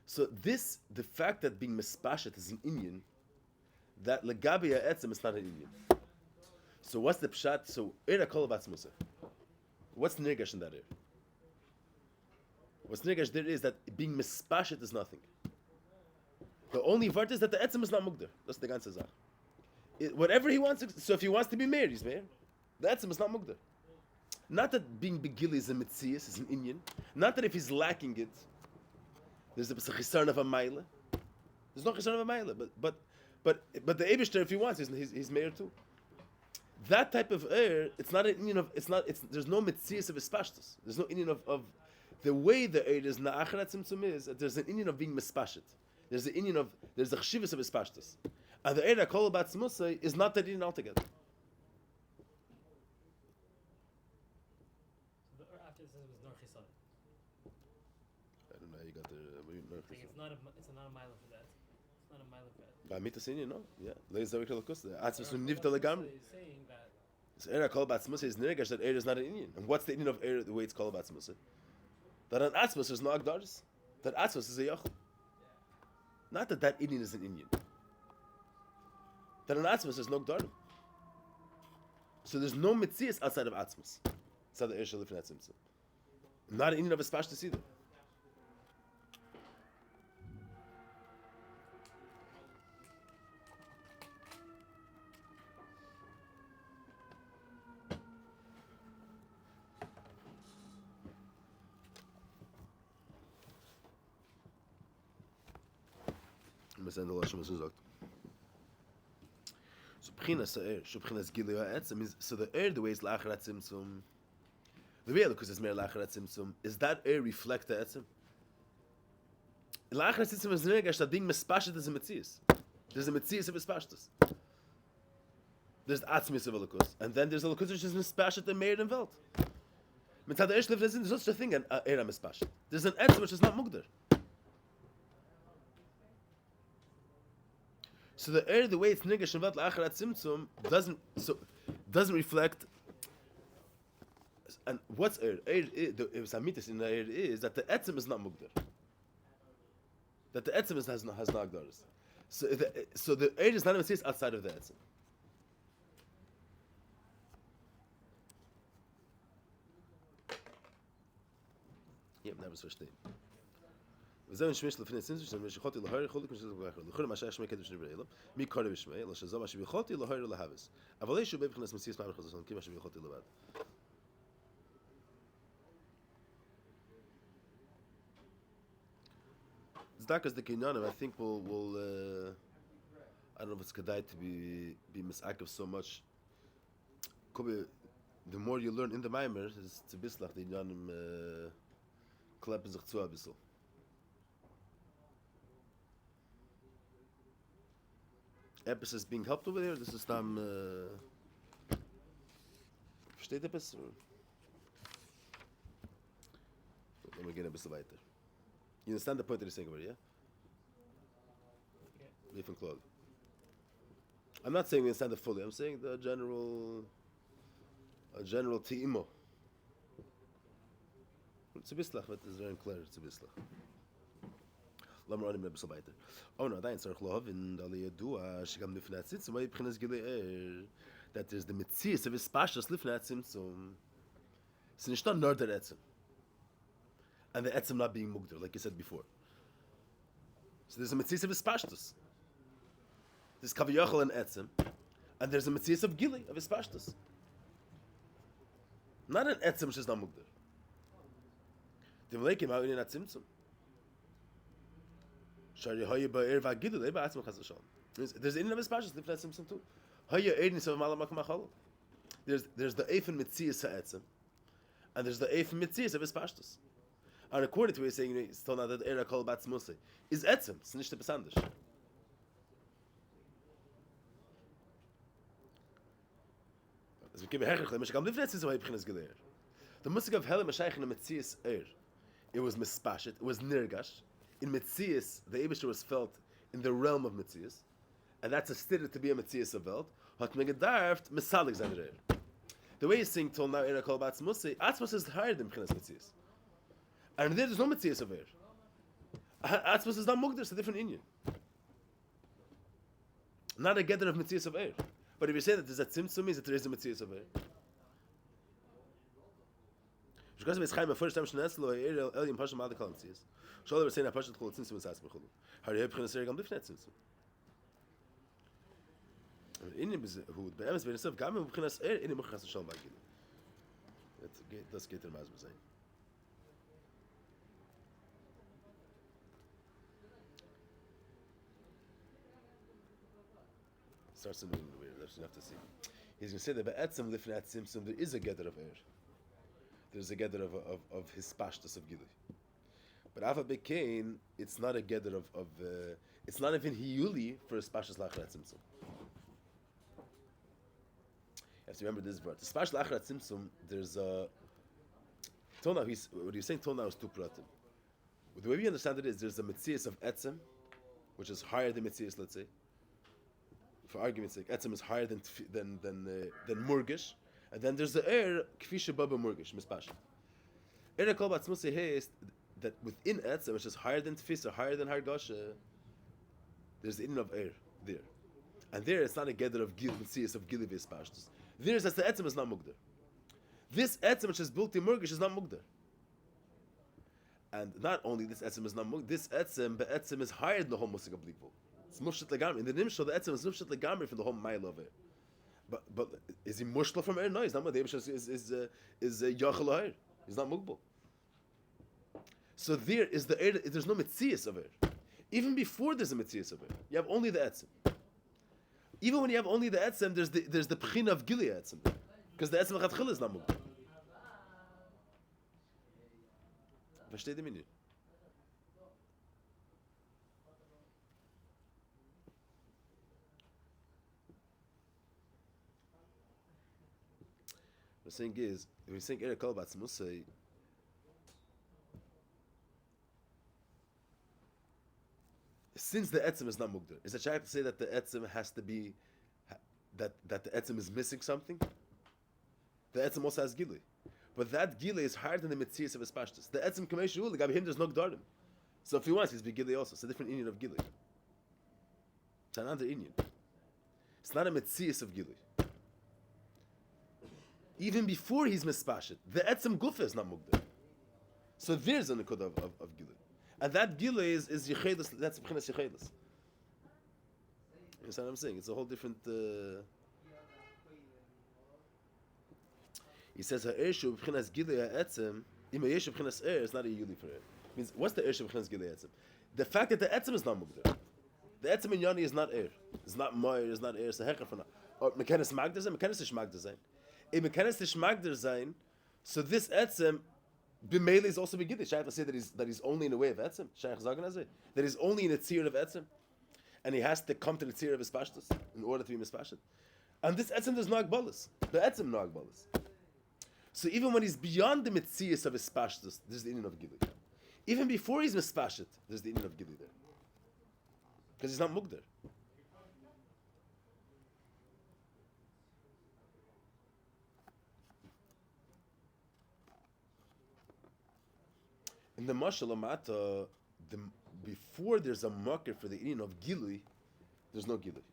So this, the fact that being mispashet is an inyan, that legabe etzem is not an inyan. So what's the pshat? So Eir HaKol Atzmus. What's negash in that air? What's negash there is that being mispashet is nothing. The only part is that the etzem is not mugdar. That's the ganze Zach. Whatever he wants, so if he wants to be mayor, he's mayor. The etzem is not mugdar. Not that being begili is a mitzias, is an inyan. Not that if he's lacking it, there's a chisarn of a maila. There's no chisarn of a maila, but the Eibishter, if he wants, he's mayor too. That type of air, it's not an inyan of, there's no mitzias of ispashtus. There's no inyan of the way the air is na'achar tzimtzum is that there's an inyan of being mispashet. There's an inyan of, there's a chshivas of ispashtus. And the air that kol batzmusay is not that inyan altogether. So the after this was nor chisar. I don't know how you got the It's not a mile for that. It's not a mile for that. by mita inyan, no? Yeah. Leis zavik lakus. Atzmus nivda legamri. He's saying that So air kol batzmusay is neregash that air is not an inyan. And what's the inyan of air the way it's kol batzmusay? That an atzmus is no agdaris. That atzmus is a yachol. Not that inyan is an inyan. That an atzmus is no agdarim. So there's no mitzias outside of atzmus. Outside the air shalif and atzimtzum. Not an inyan of a spashtus either. Wir sehen, was man so sagt. So פינחס er, so פינחס Gilui ha'etzem, so the the way it's lacher at Tzimtzum, the way because it's more lacher at Tzimtzum, is that reflect the etzem? Lacher at Tzimtzum is nirgash, that ding mispashet is a metzias. There's a metzias of mispashtus. There's atzmis of Elikus, and then there's Elikus which is mispashet and Meir and Welt. Mitzad the Ershlev, there's such a thing, an era mispashet. There's an etzem which is not mugder. So the way it's nigga Shevat la'acharat tzimtzum doesn't reflect. And what's the samitis in the is that the etzem is not mugdar. That the etzem has no agdaris. So the is not even outside of the etzem. Yeah, that was verstehen. וזה משמש לפני צמצום של משכותי להר חולק משל גחר לחר מה ששמע קדש נברא מי קורא בשמע אלא שזה מה שביכולתי להר להבס אבל יש בבחינת מסיס פעם חזון כי מה שביכולתי לבד Zdakas the Kenyanim, I think will I don't know if it's kedai to be misakev so much. Could be the more you learn in the Maimer, it's a bislach the Kenyanim kleppen sich zu a bissel. Eppes is being helped over there. This is tam. Versteht Eppes? Let me get a bisschen weiter. You understand the point that he's saying over here? Yeah. From Claude. I'm not saying we understand it fully. I'm saying the general teimo. It's a bislach, but it's very clear. It's a bislach. Lass mal ein bisschen weiter. Oh no, da in Sarchlov in der Yedua, shigam lifnat sitzum, weil פינחס Gilui that there's the mitzias of his pashas lifnat sitzum. It's not nur der etzem. And the etzem not being mugder, like you said before. So there's a mitzias of his pashtus. There's kaviyachal and etzem, and there's a mitzias of Gilui, of his pashtus. Not an etzem which is not mugder. The Melekim are in a tzimtzum. There's in of his pashas lifnat tzimtzum too. There's the eifin mitzias ha'etzem, and there's the eifin mitzias of his pashtus. And according to what he's saying, it's told now that era kol batz musay is etzem. It's nicht besandish. As we give a hechach, the mishkam lifnat tzimtzum ha'ipchinas geleir. The musik of Helen Mashayich in the mitzias it was mispashet, it was nirgash. In Metzias, the Eibusher was felt in the realm of Metzias, and that's a stitter to be a Metzias of Welt. Hat me gedarft, Mesalig sein Reir. The way he's saying till now, Era Kol Batzmusay, Atzmus is higher than Plinas Metzias. And there's no Metzias of Eir. Atzmus is not Mugdar, it's a different Indian. Not a gather of Metzias of Eir. But if you say that there's a Tzimtzum, means that there is a Metzias of Eir. Because it's Chaim, first time Shnetzlo, El Yim Pasha Ma'ad Kol Metzias. Shall ever say na Pasha Tzimtzum is Asma Chulu. How do you have Plinas Eir Gam Lifnat Tzimtzum? Indian is who the Emes Benesav Gam Plinas Eir Indian Muchas Shalom Bagil. Das geht der Maß sein. Starts to move weird. Let's have to see. He's going to say that Be'etzem Lifnat Tzimtzum there is a gather of Eir. There's a gather of his pashtus of Gilui. But Ava Bekain, it's not a gather of it's not even hiyuli for his pashtus la'acharat tzimtzum. You have to remember this word. The pashtus la'acharat tzimtzum, there's a Tona. What he's saying Tona is two pratim. The way we understand it is there's a metzias of etzem, which is higher than metzias. Let's say, for argument's sake, etzem is higher than murgish. And then there's the kfisha baba murgish mispasha. Kol batzmusay is that within etzem, which is higher than tfisa, higher than hargasha, there's the in of there, and there it's not a gather of gil mitzias of gili v'espashtus. There is as the etzem is not mugdar. This etzem which is built in murgish is not mugdar. And not only this etzem is not mugdar, this etzem is higher than the whole musik of blikvul. It's mushlat legamri. In the nimshal, the etzem is mushlat legamri for the whole mile of it. But is he mushla from air? No, he's not. The Eibusher is yachal air. He's not mugbal. So there is the air. There's no mitzias of air. Even before there's a Metzias of Eir, you have only the Etzem. Even when you have only the Etzem, there's the Pchina of Gili Etzem. Because the Etzem Lechatchila is not Mugdar. Versteht ihr mich nicht? What I'm saying is, if we're saying Eir Kol Batzmusay, since the etzem is not mugdar, is it shaykh to say that the etzem has to be that the etzem is missing something? The etzem also has gilui, but that gilui is higher than the metzias of his pashtus. The etzem kamei the him there's no gdarim, so if he wants, he's be gilui also. It's a different inyan of gilui. It's another inyan. It's not a metzias of gilui. Even before he's mispashet, the etzem gufa is not mugdar. So there's a nekuda of gilui. And that gila is yichelis. That's b'chinas yichelis. You understand what I'm saying? It's a whole different. He says ha'ershu b'chinas gila ha'etzem. Ima yeshu b'chinas is not a yuli for it. Means what's the ershu b'chinas gila ha'etzem? The fact that the etzem is not mugdar. The etzem in yani is not It's not Meir. It's not It's a hecher for now. Or mekanis magdar zayin. Mekanis ish magdar zayin. If mekanis ish magdar zayin, so this etzem. B'meili is also begiddish. Shaykh to say that he's only in the way of etzem. Shaykh zagen azay that he's only in a tzir of etzem, and he has to come to the tzir of his pashtus in order to be mispashet. And this etzem does not agbalas. The etzem no agbalas. So even when he's beyond the mitzias of his pashtus, there's the inyan of gili. Even before he's mispashet, there's the inyan of gili there, because he's not mugdar. In the Mashal Amata, before there's a marker for the inyan of Gili, there's no Gili.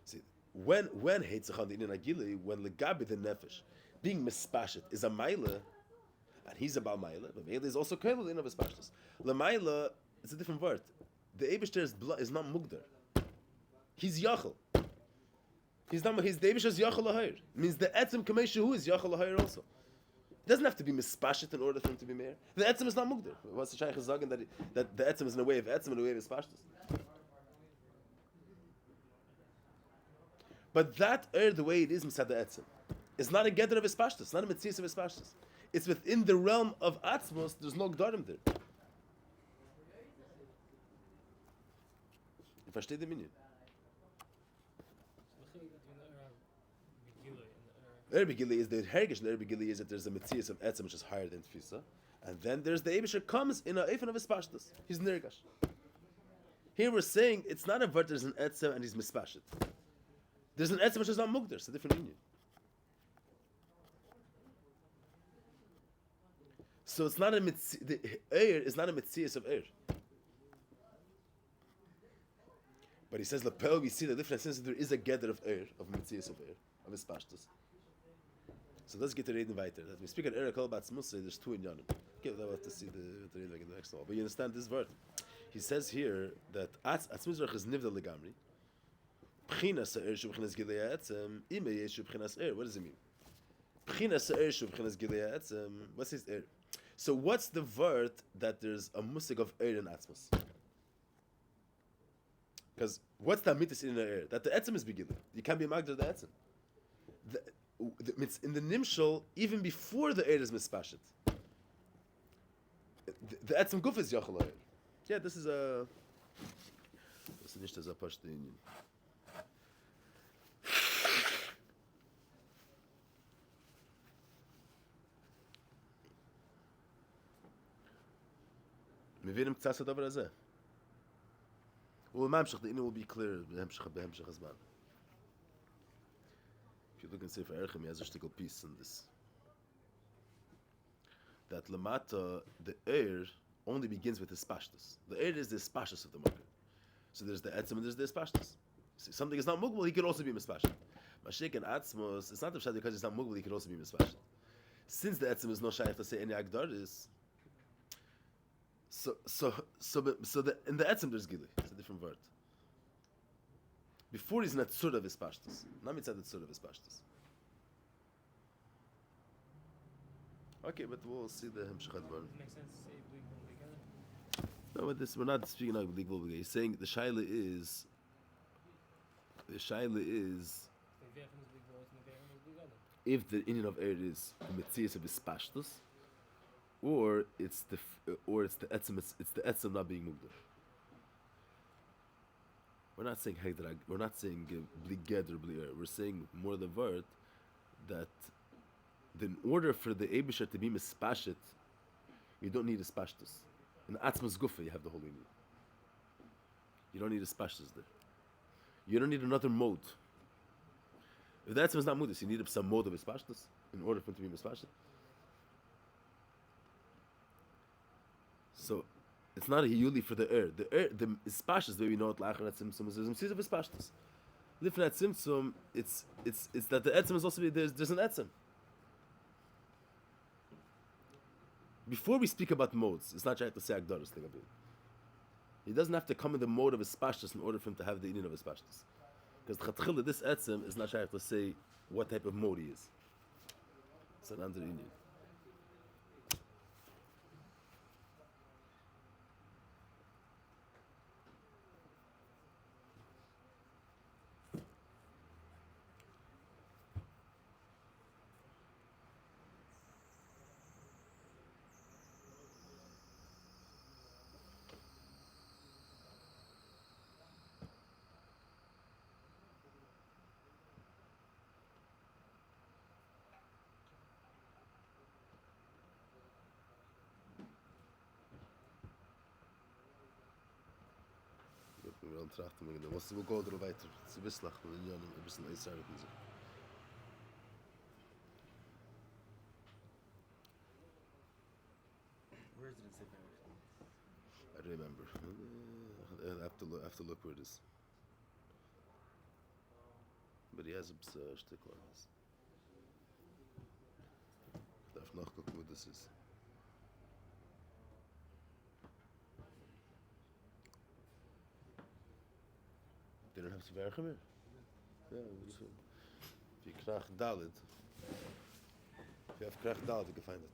See, when Heitzach the inyan of Gili, when Legabi the Nefesh, being mispashet, is a Maila, and he's about Maila, but Maila is also Kaila the inyan of his pashtus. La Maila, it's a different word. The Eibishter is not Mugdar. He's Yachal. He's the Eibishter is Yachal Lahayr. Means the Etzem Kamei Shehu is Yachal Lahayr also. It doesn't have to be mispashet in order for him to be Meir. The etzem is not mugdar. What's the shaykh zagen that the etzem is in a way of etzem and a way of his pashtus? But that the way it is misad the etzem, is not a gather of his pashtus. It's not a mitzias of his pashtus. It's within the realm of atzmos. There's no gdarim there. You versteht the meaning? Erbigili is the hergish. The Erbigili is that there's a mitzias of etzem which is higher than tfisa, and then there's the Eibisher comes in a eifan of his pashtus. He's nergash. Here we're saying it's not a vart. There's an etzem and he's mispashet. There's an etzem which is not mugdar. It's a different union. So it's not a the eir is not a mitzias of eir. But he says lapel. We see the difference since there is a gather of eir of mitzias of eir of his pashtus. So let's get to reading weiter. That we speak at Eir Kol Batzmusay, there's two in Yanim. Okay, we'll have to see the reading in the next one. But you understand this word. He says here that Atzmuzrach is Nivdal Legamri. Pchinas Eir Shu Pchinas Gilei Etzem, Ime Yeshu Pchinas Eir. What does it mean? Pchinas Eir Shu Pchinas Gilei Etzem. What's his Eir? So what's the word that there's a musig of Eir in Atzmus? Because what's the mitzvah in the Eir? That the Etzem is Begilei. You can't be magdar the Etzem. In the Nimshal, even before the Eir is mispashet, the Etzem Guf is Yachal Eir. Yeah, this is a. Das ist nicht das Apashte Inyan. Wir werden im Tzassad aber azeh. Well, Hemshech, the Inyan will be clear. Hemshech Azman. If you look and say for Erchem, he has a shtickle piece in this. That Lamata, the Eir, only begins with the Spashtus. The Eir is the Spashtus of the market. So there's the Etzem and there's the Spashtus. See, something is not Mugbal, he could also be Mispashut. Mashik and Atzmos, it's not the Pshat because it's not Mugbal, he could also be Mispashut. Since the Etzem is no Shaykh to say any Agdaris, in the Etzem there's Gili. It's a different word. Before he's not Tzur of his Pashtus. Not mitzad the Tzur of his Pashtus. Okay, but we'll see the Hemshech Advar. It makes sense to say we come together. No, but this we're not speaking of legal. He's saying the shaila is. If the Indian of air is the Metzias of Ispashtus, or it's the etzem not being mugdar. We're not saying hegdrag. We're not saying bliged or blier. We're saying more the word that in order for the Eibusher to be mispashet, you don't need a spashtus. In atzmas gufa, you have the holy need. You don't need a spashtus there. You don't need another mode. If the etzem is not mudis, you need some mode of ispashtus in order for it to be mispashet. So it's not a hiyuli for the air. The ispashtus, the way we know it, la'achar etzimtzum, is a mitzvah of ispashtus. Lifnat tzimtzum, it's that the etzem is also there's an etzem. Before we speak about modes, it's not trying to say agdaros thing about it. He doesn't have to come in the mode of ispashtus in order for him to have the union of ispashtus. Because the chatchila, this etzem, is not trying to say what type of mode he is. It's an under union. Wir wollen trachten, was wir gehen oder weiter. Sie wissen, und ja, ein bisschen Eisar mit uns. Where is it in Sefer? I don't remember. I have to look where it is. But he has a shtickler on this. Ich darf nachgucken, wo das ist. They don't have to verge meer. Yeah, if you krijgt dalit. If you have krijgt dalit, you can find it.